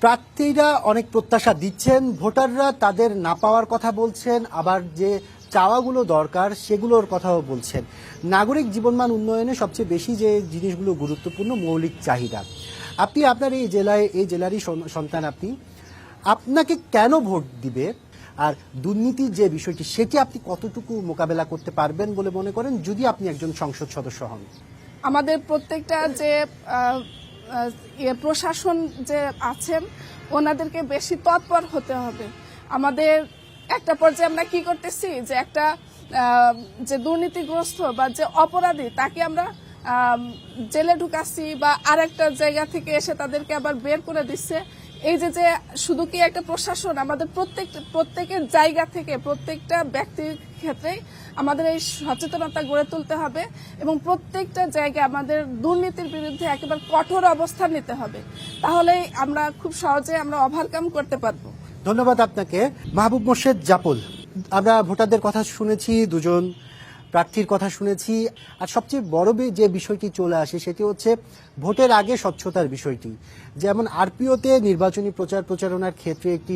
প্রার্থীরা অনেক প্রত্যাশা দিচ্ছেন, ভোটাররা তাদের না পাওয়ার কথা বলছেন, আবার যে চাওয়াগুলো দরকার সেগুলোর কথাও বলছেন। নাগরিক জীবনমান উন্নয়নে সবচেয়ে বেশি যে জিনিসগুলো গুরুত্বপূর্ণ, মৌলিক চাহিদা। আপনি আপনার এই জেলারই সন্তান, আপনাকে কেন ভোট দিবে, আর দুর্নীতির যে বিষয়টি সেটি আপনি কতটুকু মোকাবেলা করতে পারবেন বলে মনে করেন যদি আপনি একজন সংসদ সদস্য হন? আমাদের প্রত্যেকটা যে প্রশাসন যে আছেন ওনাদেরকে বেশি তৎপর হতে হবে। আমাদের একটা পর্যায়ে আমরা কি করতেছি যে একটা যে দুর্নীতিগ্রস্ত বা যে অপরাধী তাকে আমরা জেলে ঢুকাচ্ছি বা আরেকটা জায়গা থেকে এসে তাদেরকে আবার বের করে দিচ্ছে। এই যে শুধু কি একটা প্রশাসন, আমাদের প্রত্যেকের জায়গা থেকে প্রত্যেকটা ব্যক্তির ক্ষেত্রে আমাদের এই সচেতনতা গড়ে তুলতে হবে এবং প্রত্যেকটা জায়গায় আমাদের দুর্নীতির বিরুদ্ধে একেবারে কঠোর অবস্থান নিতে হবে, তাহলেই আমরা খুব সহজে আমরা ওভারকাম করতে পারবো। ধন্যবাদ আপনাকে। মাহবুব মোর্শেদ জাপল, আমরা ভোটারদের কথা শুনেছি, দুজন প্রার্থীর কথা শুনেছি, আর সবচেয়ে বড় যে বিষয়টি চলে আসে সেটি হচ্ছে ভোটের আগে স্বচ্ছতার বিষয়টি। যেমন আরপিওতে নির্বাচনী প্রচারণার ক্ষেত্রে একটি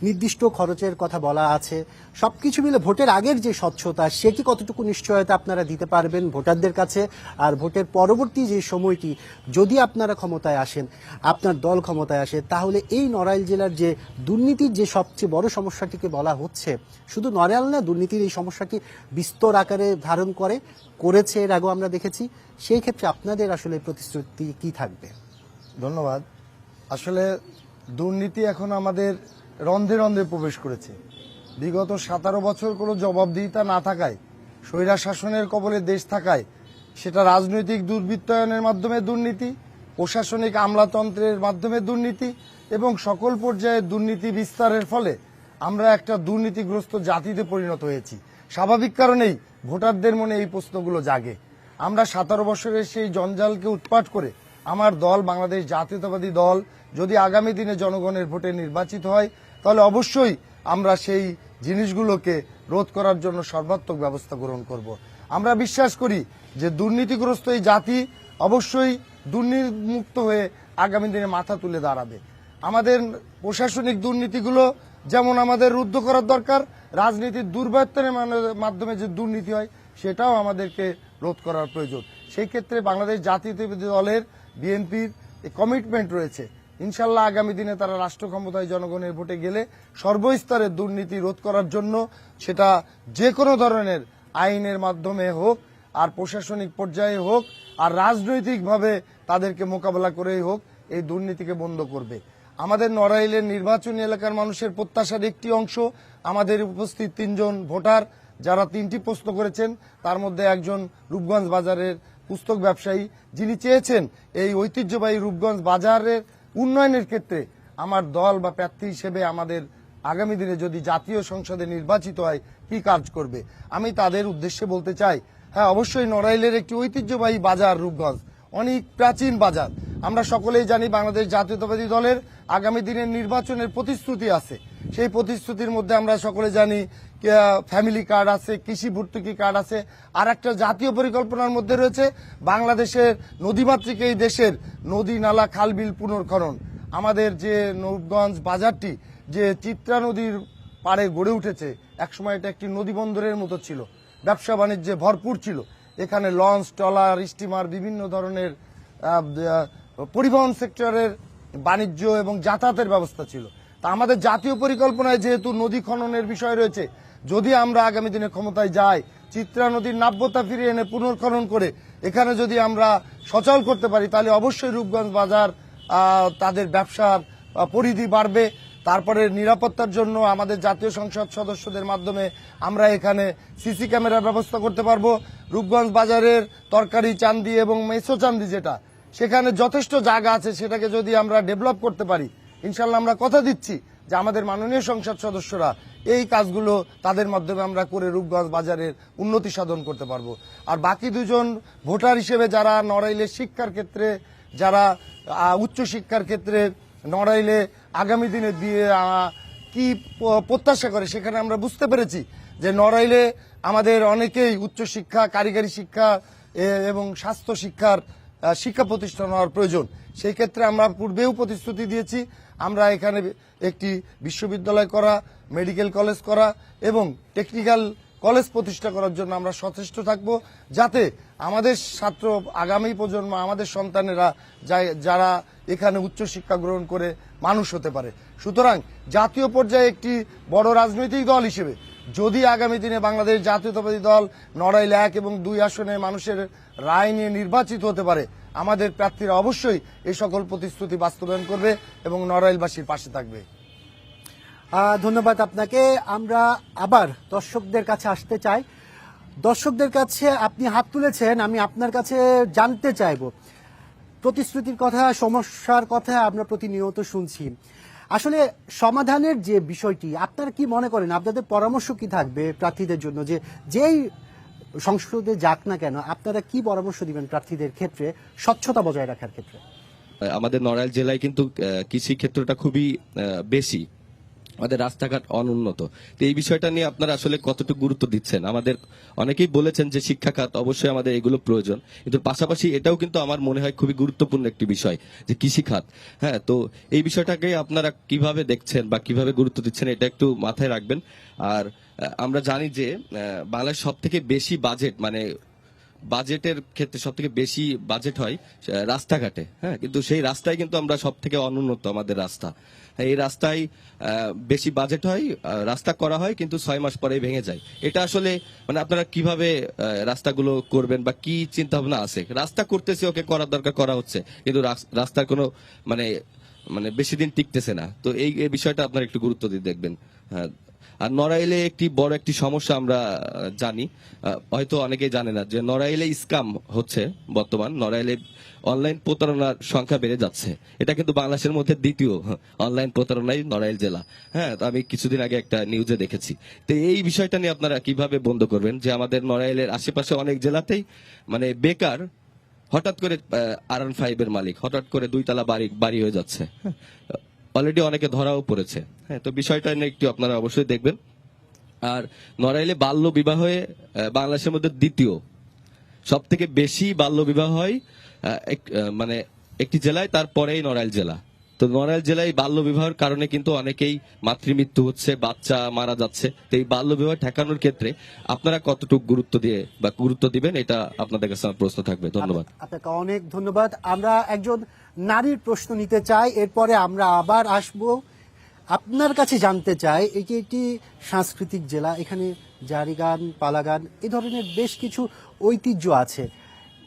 নির্দিষ্ট খরচের কথা বলা আছে, সবকিছু মিলে ভোটের আগের যে স্বচ্ছতা সেটি কতটুকু নিশ্চয়তা আপনারা দিতে পারবেন ভোটারদের কাছে? আর ভোটের পরবর্তী যে সময়টি, যদি আপনারা ক্ষমতায় আসেন, আপনার দল ক্ষমতায় আসে, তাহলে এই নড়াইল জেলার যে দুর্নীতির যে সবচেয়ে বড় সমস্যাটিকে বলা হচ্ছে, শুধু নড়াইল না, দুর্নীতির এই সমস্যাটি বিস্তর আকারে ধারণ করেছে এর আগেও আমরা দেখেছি, সেই ক্ষেত্রে আপনাদের আসলে প্রতিশ্রুতি কি থাকবে? ধন্যবাদ। আসলে দুর্নীতি এখন আমাদের রন্ধে রন্ধে প্রবেশ করেছে। বিগত 17 বছর কোনো জবাবদিহিতা না থাকায়, স্বৈরা শাসনের কবলে দেশ থাকায়, সেটা রাজনৈতিক দুর্বৃত্তায়নের মাধ্যমে দুর্নীতি, প্রশাসনিক আমলাতন্ত্রের মাধ্যমে দুর্নীতি এবং সকল পর্যায়ে দুর্নীতি বিস্তারের ফলে আমরা একটা দুর্নীতিগ্রস্ত জাতিতে পরিণত হয়েছি। স্বাভাবিক কারণেই ভোটারদের মনে এই প্রশ্নগুলো জাগে। আমরা 17 বছরের সেই জঞ্জালকে উৎপাট করে আমার দল বাংলাদেশ জাতীয়তাবাদী দল যদি আগামী দিনে জনগণের ভোটে নির্বাচিত হয়, তাহলে অবশ্যই আমরা সেই জিনিসগুলোকে রোধ করার জন্য সর্বাত্মক ব্যবস্থা গ্রহণ করব। আমরা বিশ্বাস করি যে দুর্নীতিগ্রস্ত এই জাতি অবশ্যই দুর্নীতিমুক্ত হয়ে আগামী দিনে মাথা তুলে দাঁড়াবে। আমাদের প্রশাসনিক দুর্নীতিগুলো যেমন আমাদের রুদ্ধ করার দরকার, রাজনীতির দুর্বৃত্তায়নের মাধ্যমে যে দুর্নীতি হয় সেটাও আমাদেরকে রোধ করার প্রয়োজন। সেই ক্ষেত্রে বাংলাদেশ জাতীয়তাবাদী দলের বিএনপির কমিটমেন্ট রয়েছে। ইনশাল্লাহ আগামী দিনে তারা রাষ্ট্র ক্ষমতায় জনগণের ভোটে গেলে সর্বস্তরের দুর্নীতি রোধ করার জন্য, সেটা যে কোনো ধরনের আইনের মাধ্যমে হোক, আর প্রশাসনিক পর্যায়ে হোক, আর রাজনৈতিকভাবে তাদেরকে মোকাবেলা করেই হোক, এই দুর্নীতিকে বন্ধ করবে। আমাদের নড়াইলের নির্বাচনী এলাকার মানুষের প্রত্যাশার একটি অংশ আমাদের উপস্থিত 3 জন ভোটার যারা 3টি প্রশ্ন করেছেন, তার মধ্যে একজন রূপগঞ্জ বাজারের পুস্তক ব্যবসায়ী, যিনি চেয়েছেন এই ঐতিহ্যবাহী রূপগঞ্জ বাজারের উন্নয়নের ক্ষেত্রে আমার দল বা প্রার্থী হিসেবে আমাদের আগামী দিনে যদি জাতীয় সংসদে নির্বাচিত হয় কি কাজ করবে। আমি তাদের উদ্দেশ্যে বলতে চাই, হ্যাঁ অবশ্যই নড়াইলের একটি ঐতিহ্যবাহী বাজার রূপগঞ্জ, অনেক প্রাচীন বাজার। আমরা সকলেই জানি বাংলাদেশ জাতীয়তাবাদী দলের আগামী দিনের নির্বাচনের প্রতিশ্রুতি আছে। সেই প্রতিশ্রুতির মধ্যে আমরা সকলে জানি ফ্যামিলি কার্ড আছে, কৃষি ভর্তুকি কার্ড আছে, আর একটা জাতীয় পরিকল্পনার মধ্যে রয়েছে বাংলাদেশের নদীমাতৃক এই দেশের নদী নালা খালবিল পুনর্খনন। আমাদের যে নূপগঞ্জ বাজারটি যে চিত্রা নদীর পাড়ে গড়ে উঠেছে, একসময় এটা একটি নদী বন্দরের মতো ছিল, ব্যবসা বাণিজ্যে ভরপুর ছিল। এখানে লঞ্চ, ট্রলার, স্টিমার, বিভিন্ন ধরনের পরিবহন সেক্টরের বাণিজ্য এবং যাতায়াতের ব্যবস্থা ছিল। তা আমাদের জাতীয় পরিকল্পনায় যেহেতু নদী খননের বিষয় রয়েছে, যদি আমরা আগামী দিনে ক্ষমতায় যাই, চিত্রা নদীর নাব্যতা ফিরিয়ে এনে পুনর্খনন করে এখানে যদি আমরা সচল করতে পারি, তাহলে অবশ্যই রূপগঞ্জ বাজার তাদের ব্যবসার পরিধি বাড়বে। তারপরে নিরাপত্তার জন্য আমাদের জাতীয় সংসদ সদস্যদের মাধ্যমে আমরা এখানে সিসি ক্যামেরার ব্যবস্থা করতে পারবো। রূপগঞ্জ বাজারের তরকারি চান্দি এবং মেসো চান্দি যেটা, সেখানে যথেষ্ট জায়গা আছে, সেটাকে যদি আমরা ডেভেলপ করতে পারি, ইনশাল্লাহ আমরা কথা দিচ্ছি যে আমাদের মাননীয় সংসদ সদস্যরা এই কাজগুলো তাদের মাধ্যমে আমরা করে রূপগঞ্জ বাজারের উন্নতি সাধন করতে পারবো। আর বাকি 2 জন ভোটার হিসেবে যারা নড়াইলের শিক্ষার ক্ষেত্রে, যারা উচ্চ শিক্ষার ক্ষেত্রে নড়াইলে আগামী দিনে দিয়ে কি প্রত্যাশা করে, সেখানে আমরা বুঝতে পেরেছি যে নড়াইলে আমাদের অনেকেই উচ্চশিক্ষা, কারিগরি শিক্ষা এবং স্বাস্থ্য শিক্ষার শিক্ষা প্রতিষ্ঠান হওয়ার প্রয়োজন। সেই ক্ষেত্রে আমরা পূর্বেও প্রতিশ্রুতি দিয়েছি, আমরা এখানে একটি বিশ্ববিদ্যালয় করা, মেডিকেল কলেজ করা এবং টেকনিক্যাল কলেজ প্রতিষ্ঠা করার জন্য আমরা সচেষ্ট থাকব, যাতে আমাদের ছাত্র, আগামী প্রজন্ম, আমাদের সন্তানেরা যারা এখানে উচ্চশিক্ষা গ্রহণ করে মানুষ হতে পারে। সুতরাং জাতীয় পর্যায়ে একটি বড় রাজনৈতিক দল হিসেবে যদি আগামী দিনে বাংলাদেশ জাতীয়তাবাদী দল নড়াইল 1 এবং 2 আসনে মানুষের রায় নিয়ে নির্বাচিত হতে পারে, আমাদের প্রার্থীরা অবশ্যই এই সকল প্রতিশ্রুতি বাস্তবায়ন করবে এবং নড়াইলবাসীর পাশে থাকবে। ধন্যবাদ আপনাকে। আমরা আবার দর্শকদের কাছে আসতে চাই। দর্শকদের কাছে আপনি হাত তুলেছেন, আমি আপনার কাছে জানতে চাইব, প্রতিশ্রুতির কথা, সমস্যার কথা আমরা প্রতিনিয়ত শুনছি। আসলে সমাধানের যে বিষয়টি, আপনারা কি মনে করেন, আপনাদের পরামর্শ কি থাকবে প্রার্থীদের জন্য, যে যেই সংসদে যাক না কেন, আপনারা কি পরামর্শ দিবেন প্রার্থীদের ক্ষেত্রে স্বচ্ছতা বজায় রাখার ক্ষেত্রে? আমাদের নড়াইল জেলায় কিন্তু কৃষি ক্ষেত্রটা খুবই বেশি। আমাদের রাস্তাঘাট অনুন্নত। তো এই বিষয়টা নিয়ে আপনারা আসলে কতটুকু গুরুত্ব দিচ্ছেন? আমাদের অনেকেই বলেছেন যে শিক্ষা খাত অবশ্যই আমাদের এগুলো প্রয়োজন, কিন্তু পাশাপাশি এটাও কিন্তু আমার মনে হয় খুবই গুরুত্বপূর্ণ একটি বিষয় যে কৃষি খাত। হ্যাঁ, তো এই বিষয়টাকে আপনারা কিভাবে দেখছেন বা কিভাবে গুরুত্ব দিচ্ছেন এটা একটু মাথায় রাখবেন। আর আমরা জানি যে বাংলাদেশ সব থেকে বেশি বাজেট, মানে বাজেটের ক্ষেত্রে সব থেকে বেশি বাজেট হয় রাস্তাঘাটে। হ্যাঁ, কিন্তু সেই রাস্তায় কিন্তু আমরা সব থেকে অনুন্নত আমাদের রাস্তা। এই রাস্তায় বেশি বাজেট হয়, রাস্তা করা হয় কিন্তু 6 মাস পরেই ভেঙে যায়। এটা আসলে মানে আপনারা কিভাবে রাস্তাগুলো করবেন বা কি চিন্তা ভাবনা আছে? রাস্তা করতেছে, ওকে, করার দরকার করা হচ্ছে, কিন্তু রাস্তার কোনো মানে মানে বেশি দিন টিকতেছে না। তো এই বিষয়টা আপনারা একটু গুরুত্ব দিয়ে দেখবেন। হ্যাঁ, আর নড়াইলে একটি বড় একটি সমস্যা আমরা জানি, হয়তো অনেকেই জানে না, যে নড়াইলে স্ক্যাম হচ্ছে বর্তমান। নড়াইলে অনলাইন প্রতারণার সংখ্যা বেড়ে যাচ্ছে। এটা কিন্তু বাংলাদেশের মধ্যে দ্বিতীয় অনলাইন প্রতারণায় নড়াইল জেলা। হ্যাঁ, তো আমি কিছুদিন আগে একটা নিউজে দেখেছি। তো এই বিষয়টা নিয়ে আপনারা কিভাবে বন্ধ করবেন যে আমাদের নড়াইলের আশেপাশে অনেক জেলাতেই মানে বেকার হঠাৎ করে R15 এর মালিক হঠাৎ করে 2 তলা বাড়ি হয়ে যাচ্ছে। অলরেডি অনেকে ধরাও পড়েছে। হ্যাঁ, তো বিষয়টা নিয়ে একটু আপনারা অবশ্যই দেখবেন। আর নড়াইলে বাল্য বিবাহে বাংলাদেশের মধ্যে দ্বিতীয় সব থেকে বেশি বাল্য বিবাহ হয় মানে একটি জেলায়, তারপরেই নড়াইল জেলা। তো নড়াইল জেলায় বাল্য বিবাহের কারণে কিন্তু অনেকেই মাতৃমৃত্যু হচ্ছে, বাচ্চা মারা যাচ্ছে। তো এই বাল্য বিবাহ ঠেকানোর ক্ষেত্রে আপনারা কতটুকু গুরুত্ব দিবেন, এটা আপনাদের কাছে আমার প্রশ্ন থাকবে। ধন্যবাদ। আপনাকে অনেক ধন্যবাদ। আমরা একজন নারীর প্রশ্ন নিতে চাই, এরপরে আমরা আবার আসব। আপনার কাছে জানতে চাই, এটি একটি সাংস্কৃতিক জেলা, এখানে জারি গান, পালা গান, এ ধরনের বেশ কিছু ঐতিহ্য আছে।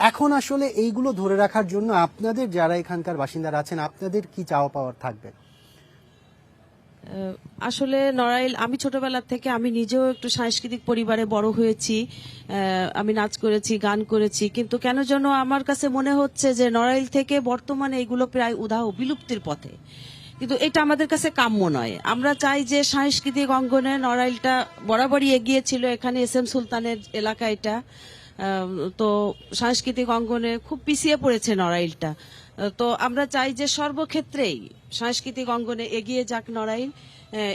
এখন আসলে এইগুলো ধরে রাখার জন্য আপনাদের যারা এখানকার বাসিন্দারা আছেন, আপনাদের কি চাওয়া পাওয়ার থাকবে? আসলে নড়াইল, আমি ছোটবেলা থেকে, আমি নিজেও একটু সাংস্কৃতিক পরিবারে বড় হয়েছি। আমি নাচ করেছি, গান করেছি, কিন্তু কেন যেন আমার কাছে মনে হচ্ছে যে নড়াইল থেকে বর্তমানে এগুলো প্রায় বিলুপ্তির পথে। কিন্তু এটা আমাদের কাছে কাম্য নয়। আমরা চাই যে সাংস্কৃতিক অঙ্গনে নড়াইলটা বরাবরই এগিয়ে ছিল। এখানে SM সুলতানের এলাকা এটা, তো সাংস্কৃতিক অঙ্গনে খুব পিছিয়ে পড়েছে নড়াইলটা। তো আমরা চাই যে সর্বক্ষেত্রেই সাংস্কৃতিক অঙ্গনে এগিয়ে যাক নড়াইল,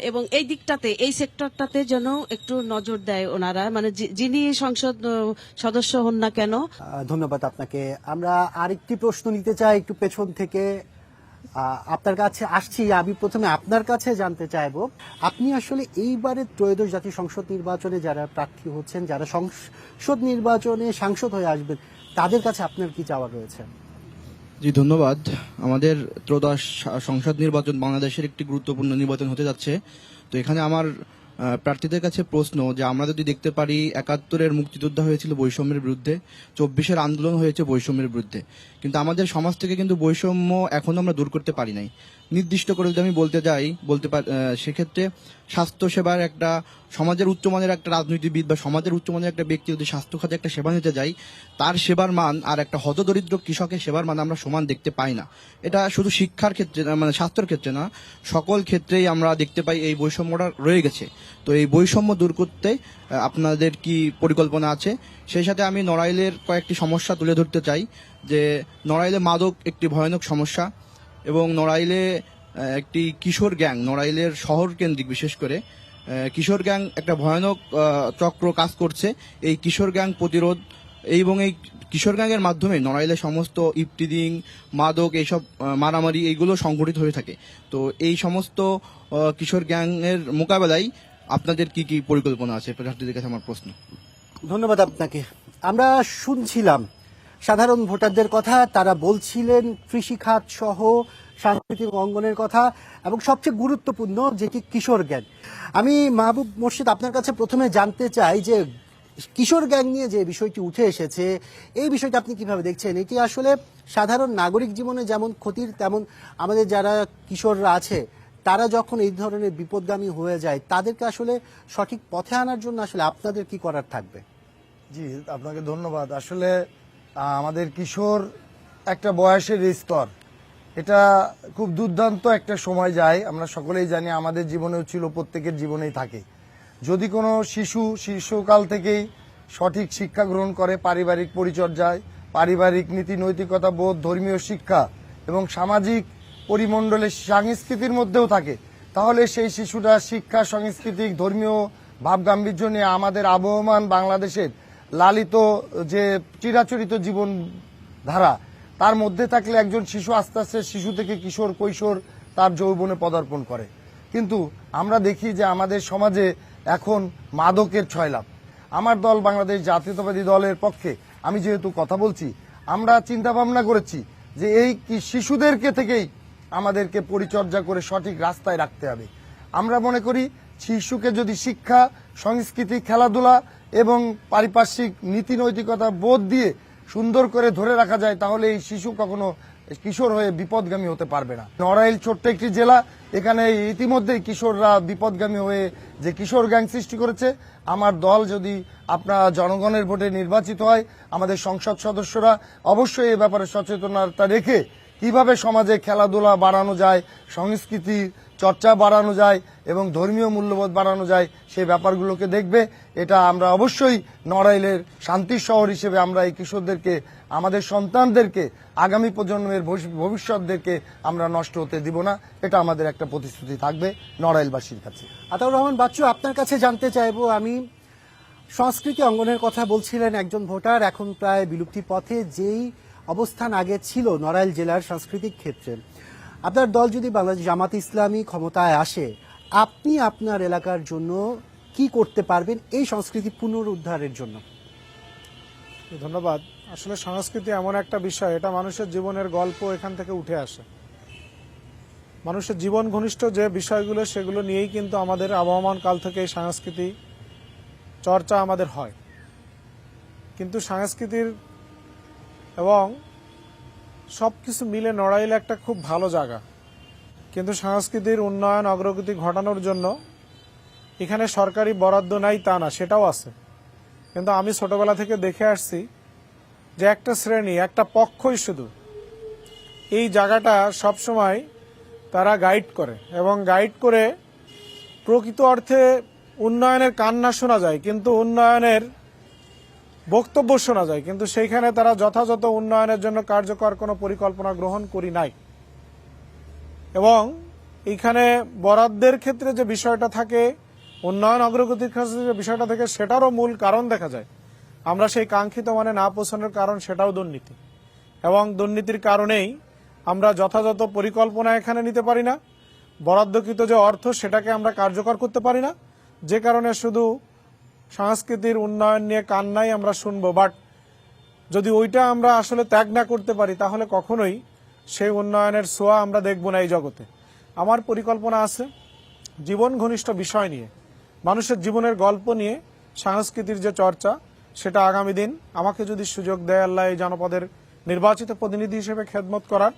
এবং এই দিকটাতে, এই সেক্টরটাতে যেন একটু নজর দেয় ওনারা, মানে যিনি সংসদ সদস্য হন না কেন। ধন্যবাদ আপনাকে। আমরা আরেকটি প্রশ্ন নিতে চাই একটু পেছন থেকে। আপনার কাছে আসছি। আমি প্রথমে আপনার কাছে জানতে চাইবো, আপনি আসলে এইবারে ত্রয়োদশ জাতীয় সংসদ নির্বাচনে যারা প্রার্থী হচ্ছেন, যারা সংসদ নির্বাচনে সাংসদ হয়ে আসবেন, তাদের কাছে আপনার কি চাওয়া রয়েছে? জি, ধন্যবাদ। আমাদের ত্রয়োদশ সংসদ নির্বাচন বাংলাদেশের একটি গুরুত্বপূর্ণ নির্বাচন হতে যাচ্ছে। তো এখানে আমার প্রার্থীদের কাছে প্রশ্ন যে আমরা যদি দেখতে পারি 71-এর মুক্তিযোদ্ধা হয়েছিল বৈষম্যের বিরুদ্ধে, 24-এর আন্দোলন হয়েছে বৈষম্যের বিরুদ্ধে, কিন্তু আমাদের সমাজ থেকে কিন্তু বৈষম্য এখনো আমরা দূর করতে পারি নাই। নির্দিষ্ট করে যদি আমি সেক্ষেত্রে স্বাস্থ্যসেবার একটা, সমাজের উচ্চমানের একটা রাজনীতিবিদ বা সমাজের উচ্চমানের একটা ব্যক্তি যদি স্বাস্থ্য খাতে একটা সেবা নিতে যায়, তার সেবার মান আর একটা হতদরিদ্র কৃষকের সেবার মান আমরা সমান দেখতে পাই না। এটা শুধু শিক্ষার ক্ষেত্রে, মানে স্বাস্থ্যের ক্ষেত্রে না, সকল ক্ষেত্রেই আমরা দেখতে পাই এই বৈষম্যটা রয়ে গেছে। তো এই বৈষম্য দূর করতে আপনাদের কি পরিকল্পনা আছে? সেই সাথে আমি নড়াইলের কয়েকটি সমস্যা তুলে ধরতে চাই, যে নড়াইলে মাদক একটি ভয়ানক সমস্যা, এবং নড়াইলে একটি কিশোর গ্যাং, নড়াইলের শহর কেন্দ্রিক বিশেষ করে কিশোর গ্যাং একটা ভয়ানক চক্র কাজ করছে। এই কিশোর গ্যাং প্রতিরোধ এবং এই কিশোর গ্যাংয়ের মাধ্যমে নড়াইলের সমস্ত ইফটিজিং, মাদক, এইসব মারামারি এইগুলো সংঘটিত হয়ে থাকে। তো এই সমস্ত কিশোর গ্যাংয়ের মোকাবেলায় আপনাদের কি কি পরিকল্পনা আছে? প্রার্থীদের কাছে আমার প্রশ্ন। ধন্যবাদ আপনাকে। আমরা শুনছিলাম সাধারণ ভোটারদের কথা, তারা বলছিলেন কৃষি খাত সহ সাংস্কৃতিক অঙ্গনের কথা, এবং সবচেয়ে গুরুত্বপূর্ণ যেটি কিশোর গ্যাং। আমি মাহবুব মোর্শেদ আপনার কাছে প্রথমে জানতে চাই যে কিশোর গ্যাং নিয়ে যে বিষয়টি উঠে এসেছে, এই বিষয়টা আপনি কিভাবে দেখছেন? এটি আসলে সাধারণ নাগরিক জীবনে যেমন ক্ষতির, তেমন আমাদের যারা কিশোররা আছে তারা যখন এই ধরনের বিপদগামী হয়ে যায়, তাদেরকে আসলে সঠিক পথে আনার জন্য আসলে আপনাদের কি করার থাকবে? জি, আপনাকে ধন্যবাদ। আসলে আমাদের কিশোর একটা বয়সের স্তর, এটা খুব দুর্দান্ত একটা সময় যায়। আমরা সকলেই জানি, আমাদের জীবনেও ছিল, প্রত্যেকের জীবনেই থাকে। যদি কোনো শিশুকাল থেকেই সঠিক শিক্ষা গ্রহণ করে, পারিবারিক পরিচর্যায়, পারিবারিক নীতি নৈতিকতা বোধ, ধর্মীয় শিক্ষা এবং সামাজিক পরিমণ্ডলের সংস্কৃতির মধ্যেও থাকে, তাহলে সেই শিশুরা শিক্ষা, সাংস্কৃতিক, ধর্মীয় ভাবগাম্ভীর্য নিয়ে আমাদের আবহমান বাংলাদেশের লালিত যে চিরাচরিত জীবন ধারা তার মধ্যে থাকলে একজন শিশু আস্তে আস্তে শিশু থেকে কিশোর, কৈশোর, তার যৌবনে পদার্পণ করে। কিন্তু আমরা দেখি যে আমাদের সমাজে এখন মাদকের ছয়লাভ। আমার দল বাংলাদেশ জাতীয়তাবাদী দলের পক্ষে আমি যেহেতু কথা বলছি, আমরা চিন্তা ভাবনা করেছি যে এই শিশুদেরকে থেকেই আমাদেরকে পরিচর্যা করে সঠিক রাস্তায় রাখতে হবে। আমরা মনে করি শিশুকে যদি শিক্ষা, সংস্কৃতি, খেলাধুলা এবং পারিপার্শ্বিক নীতি নৈতিকতা বোধ দিয়ে সুন্দর করে ধরে রাখা যায় তাহলে এই শিশু কখনো কিশোর হয়ে বিপদগামী হতে পারবে না। নড়াইল ছোট্ট একটি জেলা, এখানে ইতিমধ্যেই কিশোররা বিপদগামী হয়ে যে কিশোর গ্যাং সৃষ্টি করেছে। আমার দল যদি আপনার জনগণের ভোটে নির্বাচিত হয়, আমাদের সংসদ সদস্যরা অবশ্যই এ ব্যাপারে সচেতনতা রেখে কিভাবে সমাজে খেলাধুলা বাড়ানো যায়, সংস্কৃতি চর্চা বাড়ানো যায় এবং ধর্মীয় মূল্যবোধ বাড়ানো যায় সেই ব্যাপারগুলোকে দেখবে। এটা আমরা অবশ্যই নড়াইলের শান্তির শহর হিসেবে আমরা এই কিশোরদেরকে, আমাদের সন্তানদেরকে, আগামী প্রজন্মের ভবিষ্যৎদেরকে আমরা নষ্ট হতে দিব না। এটা আমাদের একটা প্রতিশ্রুতি থাকবে নড়াইলবাসীর কাছে। আতাউর রহমান বাচ্চু, আপনার কাছে জানতে চাইবো আমি, সংস্কৃতি অঙ্গনের কথা বলছিলেন একজন ভোটার, এখন প্রায় বিলুপ্তির পথে যেই অবস্থান আগে ছিল নড়াইল জেলার সাংস্কৃতিক ক্ষেত্রে, আপনার দল যদি বাংলাদেশ জামাত ইসলামী ক্ষমতায় আসে, আপনি আপনার এলাকার জন্য কি করতে পারবেন এই সংস্কৃতি পুনরুদ্ধারের জন্য? ধন্যবাদ। আসলে সংস্কৃতি এমন একটা বিষয়, এটা মানুষের জীবনের গল্প এখান থেকে উঠে আসে। মানুষের জীবন ঘনিষ্ঠ যে বিষয়গুলো সেগুলো নিয়েই কিন্তু আমাদের আবহমান কাল থেকে এই সংস্কৃতি চর্চা আমাদের হয়। কিন্তু সংস্কৃতির এবং সবকিছু মিলে নড়াইল একটা খুব ভালো জায়গা, কিন্তু সংস্কৃতির উন্নয়ন অগ্রগতি ঘটানোর জন্য এখানে সরকারি বরাদ্দ নাই তা না, সেটাও আছে। কিন্তু আমি ছোটবেলা থেকে দেখে আসছি যে একটা শ্রেণী, একটা পক্ষই শুধু এই জায়গাটা সবসময় তারা গাইড করে এবং গাইড করে প্রকৃত অর্থে উন্নয়নের কান্না শোনা যায়, কিন্তু উন্নয়নের বক্তব্য শোনা যায়, কিন্তু সেইখানে তারা যথাযথ উন্নয়নের জন্য কার্যকর কোনো পরিকল্পনা গ্রহণ করি নাই। এবং এইখানে বরাদ্দের ক্ষেত্রে যে বিষয়টা থাকে, উন্নয়ন অগ্রগতির ক্ষেত্রে যে বিষয়টা থাকে, সেটারও মূল কারণ দেখা যায় আমরা সেই কাঙ্ক্ষিত মানে না পৌঁছানোর কারণ সেটাও দুর্নীতি। এবং দুর্নীতির কারণেই আমরা যথাযথ পরিকল্পনা এখানে নিতে পারি না, বরাদ্দকৃত যে অর্থ সেটাকে আমরা কার্যকর করতে পারি না, যে কারণে শুধু সংস্কৃতির উন্নয়ন নিয়ে কান্নাই আমরা শুনবো। বাট যদি ওইটা আমরা আসলে ত্যাগ না করতে পারি তাহলে কখনোই সেই উন্নয়নের ছোঁয়া আমরা দেখব না এই জগতে। আমার পরিকল্পনা আছে জীবন ঘনিষ্ঠ বিষয় নিয়ে, মানুষের জীবনের গল্প নিয়ে সংস্কৃতির যে চর্চা, সেটা আগামী দিন আমাকে যদি সুযোগ দেয় আল্লাহ এই জনপদের নির্বাচিত প্রতিনিধি হিসেবে খেদমত করার,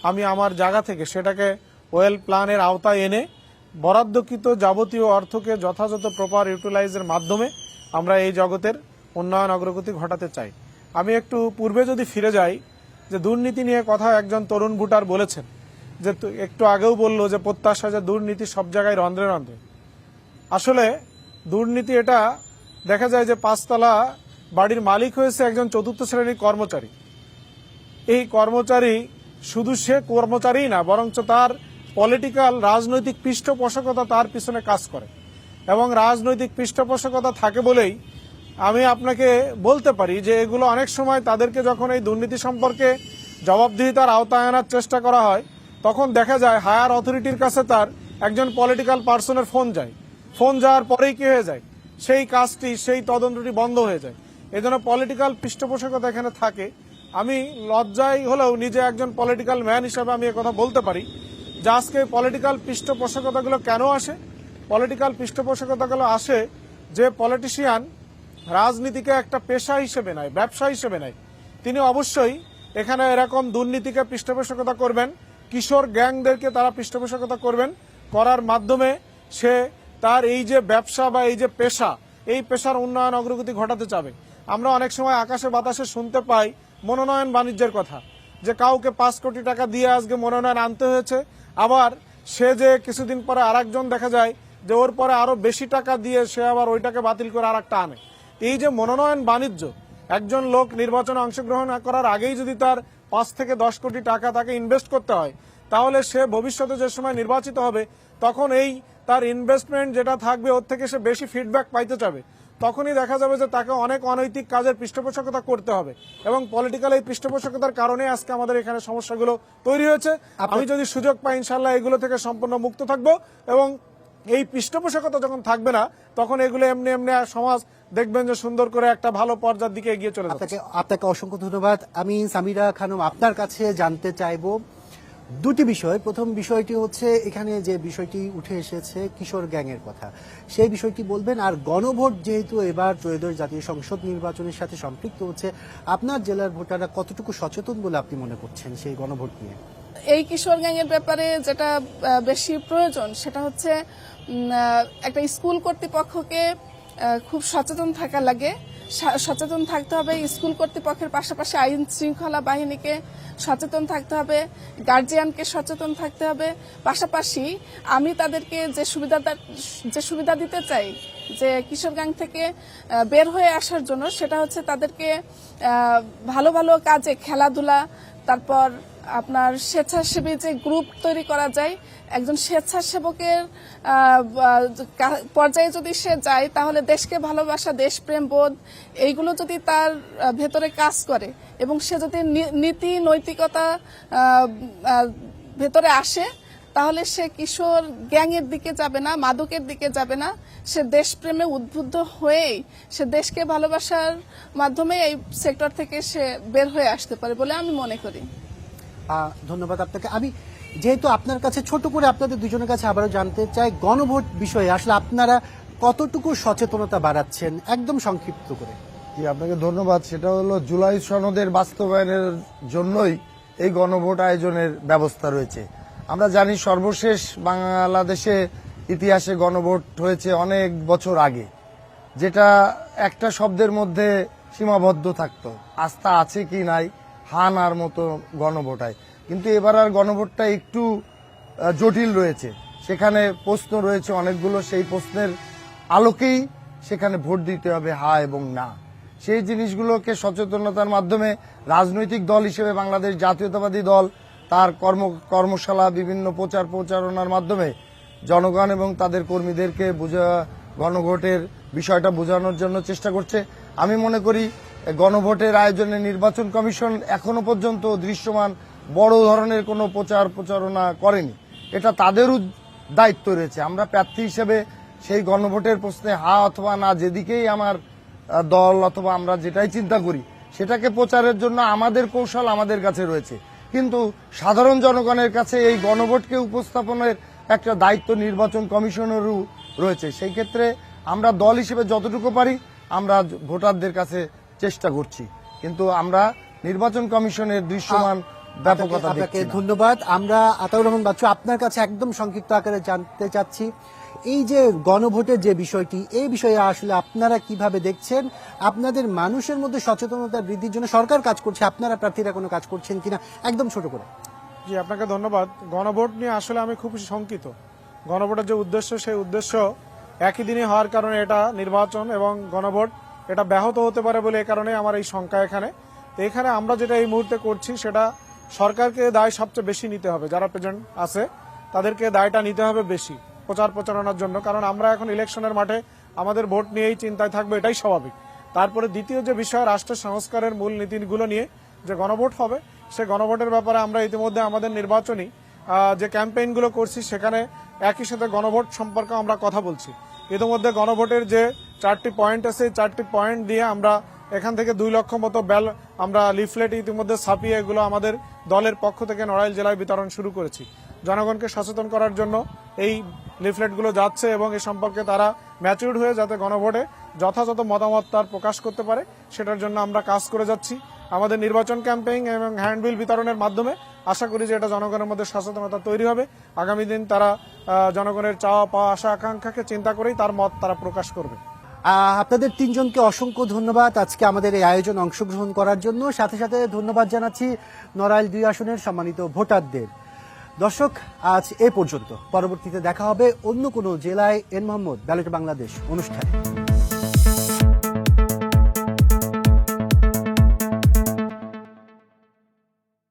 আমি আমার জায়গা থেকে সেটাকে ওয়েল প্ল্যানের আওতায় এনে বরাদ্দকৃত যাবতীয় অর্থকে যথাযথ প্রপার ইউটিলাইজের মাধ্যমে আমরা এই জগতের উন্নয়ন অগ্রগতি ঘটাতে চাই। আমি একটু পূর্বে যদি ফিরে যাই, যে দুর্নীতি নিয়ে কথা একজন তরুণ ভোটার বলেছেন, যে একটু আগেও বললো যে প্রত্যাশা যে দুর্নীতি সব জায়গায় রন্ধ্রে রন্ধ্রে। আসলে দুর্নীতি এটা দেখা যায় যে 5 তলা বাড়ির মালিক হয়েছে একজন 4র্থ শ্রেণীর কর্মচারী। এই কর্মচারী শুধু সে কর্মচারী না, বরঞ্চ তার পলিটিক্যাল রাজনৈতিক পৃষ্ঠপোষকতা তার পিছনে কাজ করে, এবং রাজনৈতিক পৃষ্ঠপোষকতা থাকে বলেই আমি আপনাকে বলতে পারি যে এগুলো অনেক সময় তাদেরকে যখন এই দুর্নীতি সম্পর্কে জবাবদিহিতার আওতায় আনার চেষ্টা করা হয়, তখন দেখা যায় হায়ার অথরিটির কাছে তার একজন পলিটিক্যাল পার্সনের ফোন যায়, ফোন যাওয়ার পরেই কি হয়ে যায়, সেই কাজটি, সেই তদন্তটি বন্ধ হয়ে যায়। এজন্য পলিটিক্যাল পৃষ্ঠপোষকতা এখানে থাকে। আমি লজ্জায় হলেও নিজে একজন পলিটিক্যাল ম্যান হিসাবে আমি কথা বলতে পারি যে আজকে পলিটিক্যাল পৃষ্ঠপোষকতাগুলো কেন আসে। পলিটিক্যাল পৃষ্ঠপোষকতাগুলো আসে যে পলিটিশিয়ান রাজনীতিকে একটা পেশা হিসেবে নেয়, ব্যবসা হিসেবে নেয়, তিনি অবশ্যই এখানে এরকম দুর্নীতিকে পৃষ্ঠপোষকতা করবেন, কিশোর গ্যাংদেরকে তারা পৃষ্ঠপোষকতা করবেন, করার মাধ্যমে সে তার এই যে ব্যবসা বা এই যে পেশা, এই পেশার উন্নয়ন অগ্রগতি ঘটাতে চাবে। আমরা অনেক সময় আকাশে বাতাসে শুনতে পাই মনোনয়ন বাণিজ্যের কথা, যে কাউকে 5 কোটি টাকা দিয়ে আজকে মনোনয়ন আনতে হয়েছে, আবার সে যে কিছুদিন পরে আরেকজন দেখা যায় যে ওর পরে আরো বেশি টাকা দিয়ে সে আবার ওইটাকে বাতিল করে আরেকটা আনে। এই যে মনোনয়ন বাণিজ্য, একজন লোক নির্বাচনে অংশগ্রহণ করার আগেই যদি তার 5 থেকে 10 কোটি টাকা তাকে ইনভেস্ট করতে হয়, তাহলে সে ভবিষ্যতে যে সময় নির্বাচিত হবে তখন এই তার ইনভেস্টমেন্ট যেটা থাকবে ওর থেকে সে বেশি ফিডব্যাক পাইতে যাবে। তখনই দেখা যাবে যে তাকে অনেক অনৈতিক কাজের পৃষ্ঠপোষকতা করতে হবে, এবং পলিটিক্যাল এই পৃষ্ঠপোষকতার কারণে আজকে আমাদের এখানে সমস্যাগুলো তৈরি হয়েছে। আমি যদি সুযোগ পাই ইনশাল্লাহ এগুলো থেকে সম্পূর্ণ মুক্ত থাকবো, এবং এই পৃষ্ঠপোষকতা যখন থাকবে না তখন এগুলো এমনি এমনি সমাজ দেখবেন যে সুন্দর করে একটা ভালো পর্যায়ের দিকে এগিয়ে চলে যাচ্ছে। আপনাকে অসংখ্য ধন্যবাদ। আমি সামিরা খানম আপনার কাছে জানতে চাইবো দুটি বিষয়। প্রথম বিষয়টি হচ্ছে এখানে যে বিষয়টি উঠে এসেছে কিশোর গ্যাংয়ের কথা, সেই বিষয়টি বলবেন। আর গণভোট যেহেতু এবার ত্রয়োদশ জাতীয় সংসদ নির্বাচনের সাথে সম্পৃক্ত হচ্ছে, আপনার জেলার ভোটাররা কতটুকু সচেতন বলে আপনি মনে করছেন সেই গণভোট নিয়ে? এই কিশোর গ্যাংয়ের ব্যাপারে যেটা বেশি প্রয়োজন সেটা হচ্ছে একটা স্কুল কর্তৃপক্ষকে খুব সচেতন থাকা লাগে। সচেতন থাকতে হবে স্কুল কর্তৃপক্ষের পাশাপাশি আইন শৃঙ্খলা বাহিনীকে সচেতন থাকতে হবে, গার্জিয়ানকে সচেতন থাকতে হবে। পাশাপাশি আমি তাদেরকে যে সুবিধা দিতে চাই যে কিশোর গ্যাং থেকে বের হয়ে আসার জন্য, সেটা হচ্ছে তাদেরকে ভালো ভালো কাজে, খেলাধুলা, তারপর আপনার স্বেচ্ছাসেবী যে গ্রুপ তৈরি করা যায়, একজন স্বেচ্ছাসেবকের পর্যায়ে যদি সে যায় তাহলে দেশকে ভালোবাসা, দেশপ্রেম বোধ এইগুলো যদি তার ভেতরে কাজ করে এবং সে যদি নীতি নৈতিকতা ভেতরে আসে, তাহলে সে কিশোর গ্যাংয়ের দিকে যাবে না, মাদকের দিকে যাবে না। সে দেশপ্রেমে উদ্বুদ্ধ হয়েই সে দেশকে ভালোবাসার মাধ্যমে এই সেক্টর থেকে সে বের হয়ে আসতে পারে বলে আমি মনে করি। ধন্যবাদ আপনাকে। আমি যেহেতু আপনার কাছে ছোট করে আপনাদের দুজনের কাছে আবারও জানতে চাই, গণভোট বিষয়ে আসলে আপনারা কতটুকু সচেতনতা বাড়াচ্ছেন, একদম সংক্ষিপ্ত করে। জি, আপনাকে ধন্যবাদ। সেটা হলো জুলাই সনদের বাস্তবায়নের জন্যই এই গণভোট আয়োজনের ব্যবস্থা রয়েছে। আমরা জানি সর্বশেষ বাংলাদেশে ইতিহাসে গণভোট হয়েছে অনেক বছর আগে, যেটা একটা শব্দের মধ্যে সীমাবদ্ধ থাকতো, আস্থা আছে কি নাই, হানার মতো গণভোটায়। কিন্তু এবার আর গণভোটটা একটু জটিল রয়েছে, সেখানে প্রশ্ন রয়েছে অনেকগুলো, সেই প্রশ্নের আলোকেই সেখানে ভোট দিতে হবে হা এবং না। সেই জিনিসগুলোকে সচেতনতার মাধ্যমে রাজনৈতিক দল হিসেবে বাংলাদেশ জাতীয়তাবাদী দল তার কর্মশালা, বিভিন্ন প্রচারণার মাধ্যমে জনগণ এবং তাদের কর্মীদেরকে গণভোটের বিষয়টা বোঝানোর জন্য চেষ্টা করছে। আমি মনে করি গণভোটের আয়োজনে নির্বাচন কমিশন এখনো পর্যন্ত দৃশ্যমান বড় ধরনের কোনো প্রচারণা করেনি, এটা তাদেরও দায়িত্ব রয়েছে। আমরা প্রার্থী হিসেবে সেই গণভোটের প্রশ্নে হা অথবা না, যেদিকেই আমার দল অথবা আমরা যেটাই চিন্তা করি, সেটাকে প্রচারের জন্য আমাদের কৌশল আমাদের কাছে রয়েছে। কিন্তু সাধারণ জনগণের কাছে এই গণভোটকে উপস্থাপনের একটা দায়িত্ব নির্বাচন কমিশনেরও রয়েছে। সেই ক্ষেত্রে আমরা দল হিসেবে যতটুকু পারি আমরা ভোটারদের কাছে চেষ্টা করছি, কিন্তু আমরা নির্বাচন কমিশনের দৃশ্যমান ব্যাপকতা দেখছি না। ধন্যবাদ। আমরা আতাউর রহমান বাচ্চু আপনার কাছে একদম সংক্ষিপ্ত আকারে জানতে চাচ্ছি, এই যে গণভোটের যে বিষয়টি, এই বিষয়ে আসলে আপনারা কিভাবে দেখছেন? আপনাদের মানুষের মধ্যে সচেতনতা বৃদ্ধির জন্য সরকার কাজ করছে, আপনারা প্রার্থীরা কোনো কাজ করছেন কিনা, একদম ছোট করে। জি, আপনাকে ধন্যবাদ। গণভোট নিয়ে আসলে আমি খুব শঙ্কিত। গণভোটের যে উদ্দেশ্য, সেই উদ্দেশ্য একই দিনে হওয়ার কারণে এটা নির্বাচন এবং গণভোট এটা ব্যাহত হতে পারে বলে এই কারণে আমার এই শঙ্কা এখানে। তো এখানে আমরা যেটা এই মুহূর্তে করছি সেটা সরকারকে দায় সবচেয়ে বেশি নিতে হবে, যারা প্রেজেন্ট আছে তাদেরকে দায়টা নিতে হবে বেশি প্রচারণার জন্য, কারণ আমরা এখন ইলেকশনের মাঠে আমাদের ভোট নিয়েই চিন্তায় থাকবে, এটাই স্বাভাবিক। তারপরে দ্বিতীয় যে বিষয়, রাষ্ট্রের সংস্কারের মূল নীতিগুলো নিয়ে যে গণভোট হবে, সে গণভোটের ব্যাপারে আমরা ইতিমধ্যে আমাদের নির্বাচনী যে ক্যাম্পেইনগুলো করছি সেখানে একই সাথে গণভোট সম্পর্কে আমরা কথা বলছি। ইতিমধ্যে গণভোটের যে 4টি পয়েন্ট আছে, 4টি পয়েন্ট দিয়ে আমরা এখান থেকে 2 লক্ষ মতো আমরা লিফলেট ইতিমধ্যে ছাপিয়ে এগুলো আমাদের দলের পক্ষ থেকে নড়াইল জেলায় বিতরণ শুরু করেছি। জনগণকে সচেতন করার জন্য এই লিফলেটগুলো যাচ্ছে এবং এ সম্পর্কে তারা ম্যাচিউরড হয়ে যাতে গণভোটে যথাযথ মতামত তার প্রকাশ করতে পারে, সেটার জন্য আমরা কাজ করে যাচ্ছি। আমাদের নির্বাচন ক্যাম্পেইন এবং হ্যান্ডবিল বিতরণের মাধ্যমে আশা করি যে এটা জনগণের মধ্যে সচেতনতা তৈরি হবে। আগামী দিন তারা জনগণের চাওয়া পাওয়া আশা আকাঙ্ক্ষাকে চিন্তা করেই তার মত তারা প্রকাশ করবে। আপনাদের তিনজনকে অসংখ্য ধন্যবাদ আজকে আমাদের এই আয়োজন অংশগ্রহণ করার জন্য। সাথে সাথে ধন্যবাদ জানাচ্ছি নড়াইল 2 আসনের সম্মানিত ভোটারদের। দর্শক, আজ এ পর্যন্ত। পরবর্তীতে দেখা হবে অন্য কোনো জেলায়। এন মোহাম্মদ, ব্যালট বাংলাদেশ অনুষ্ঠানে।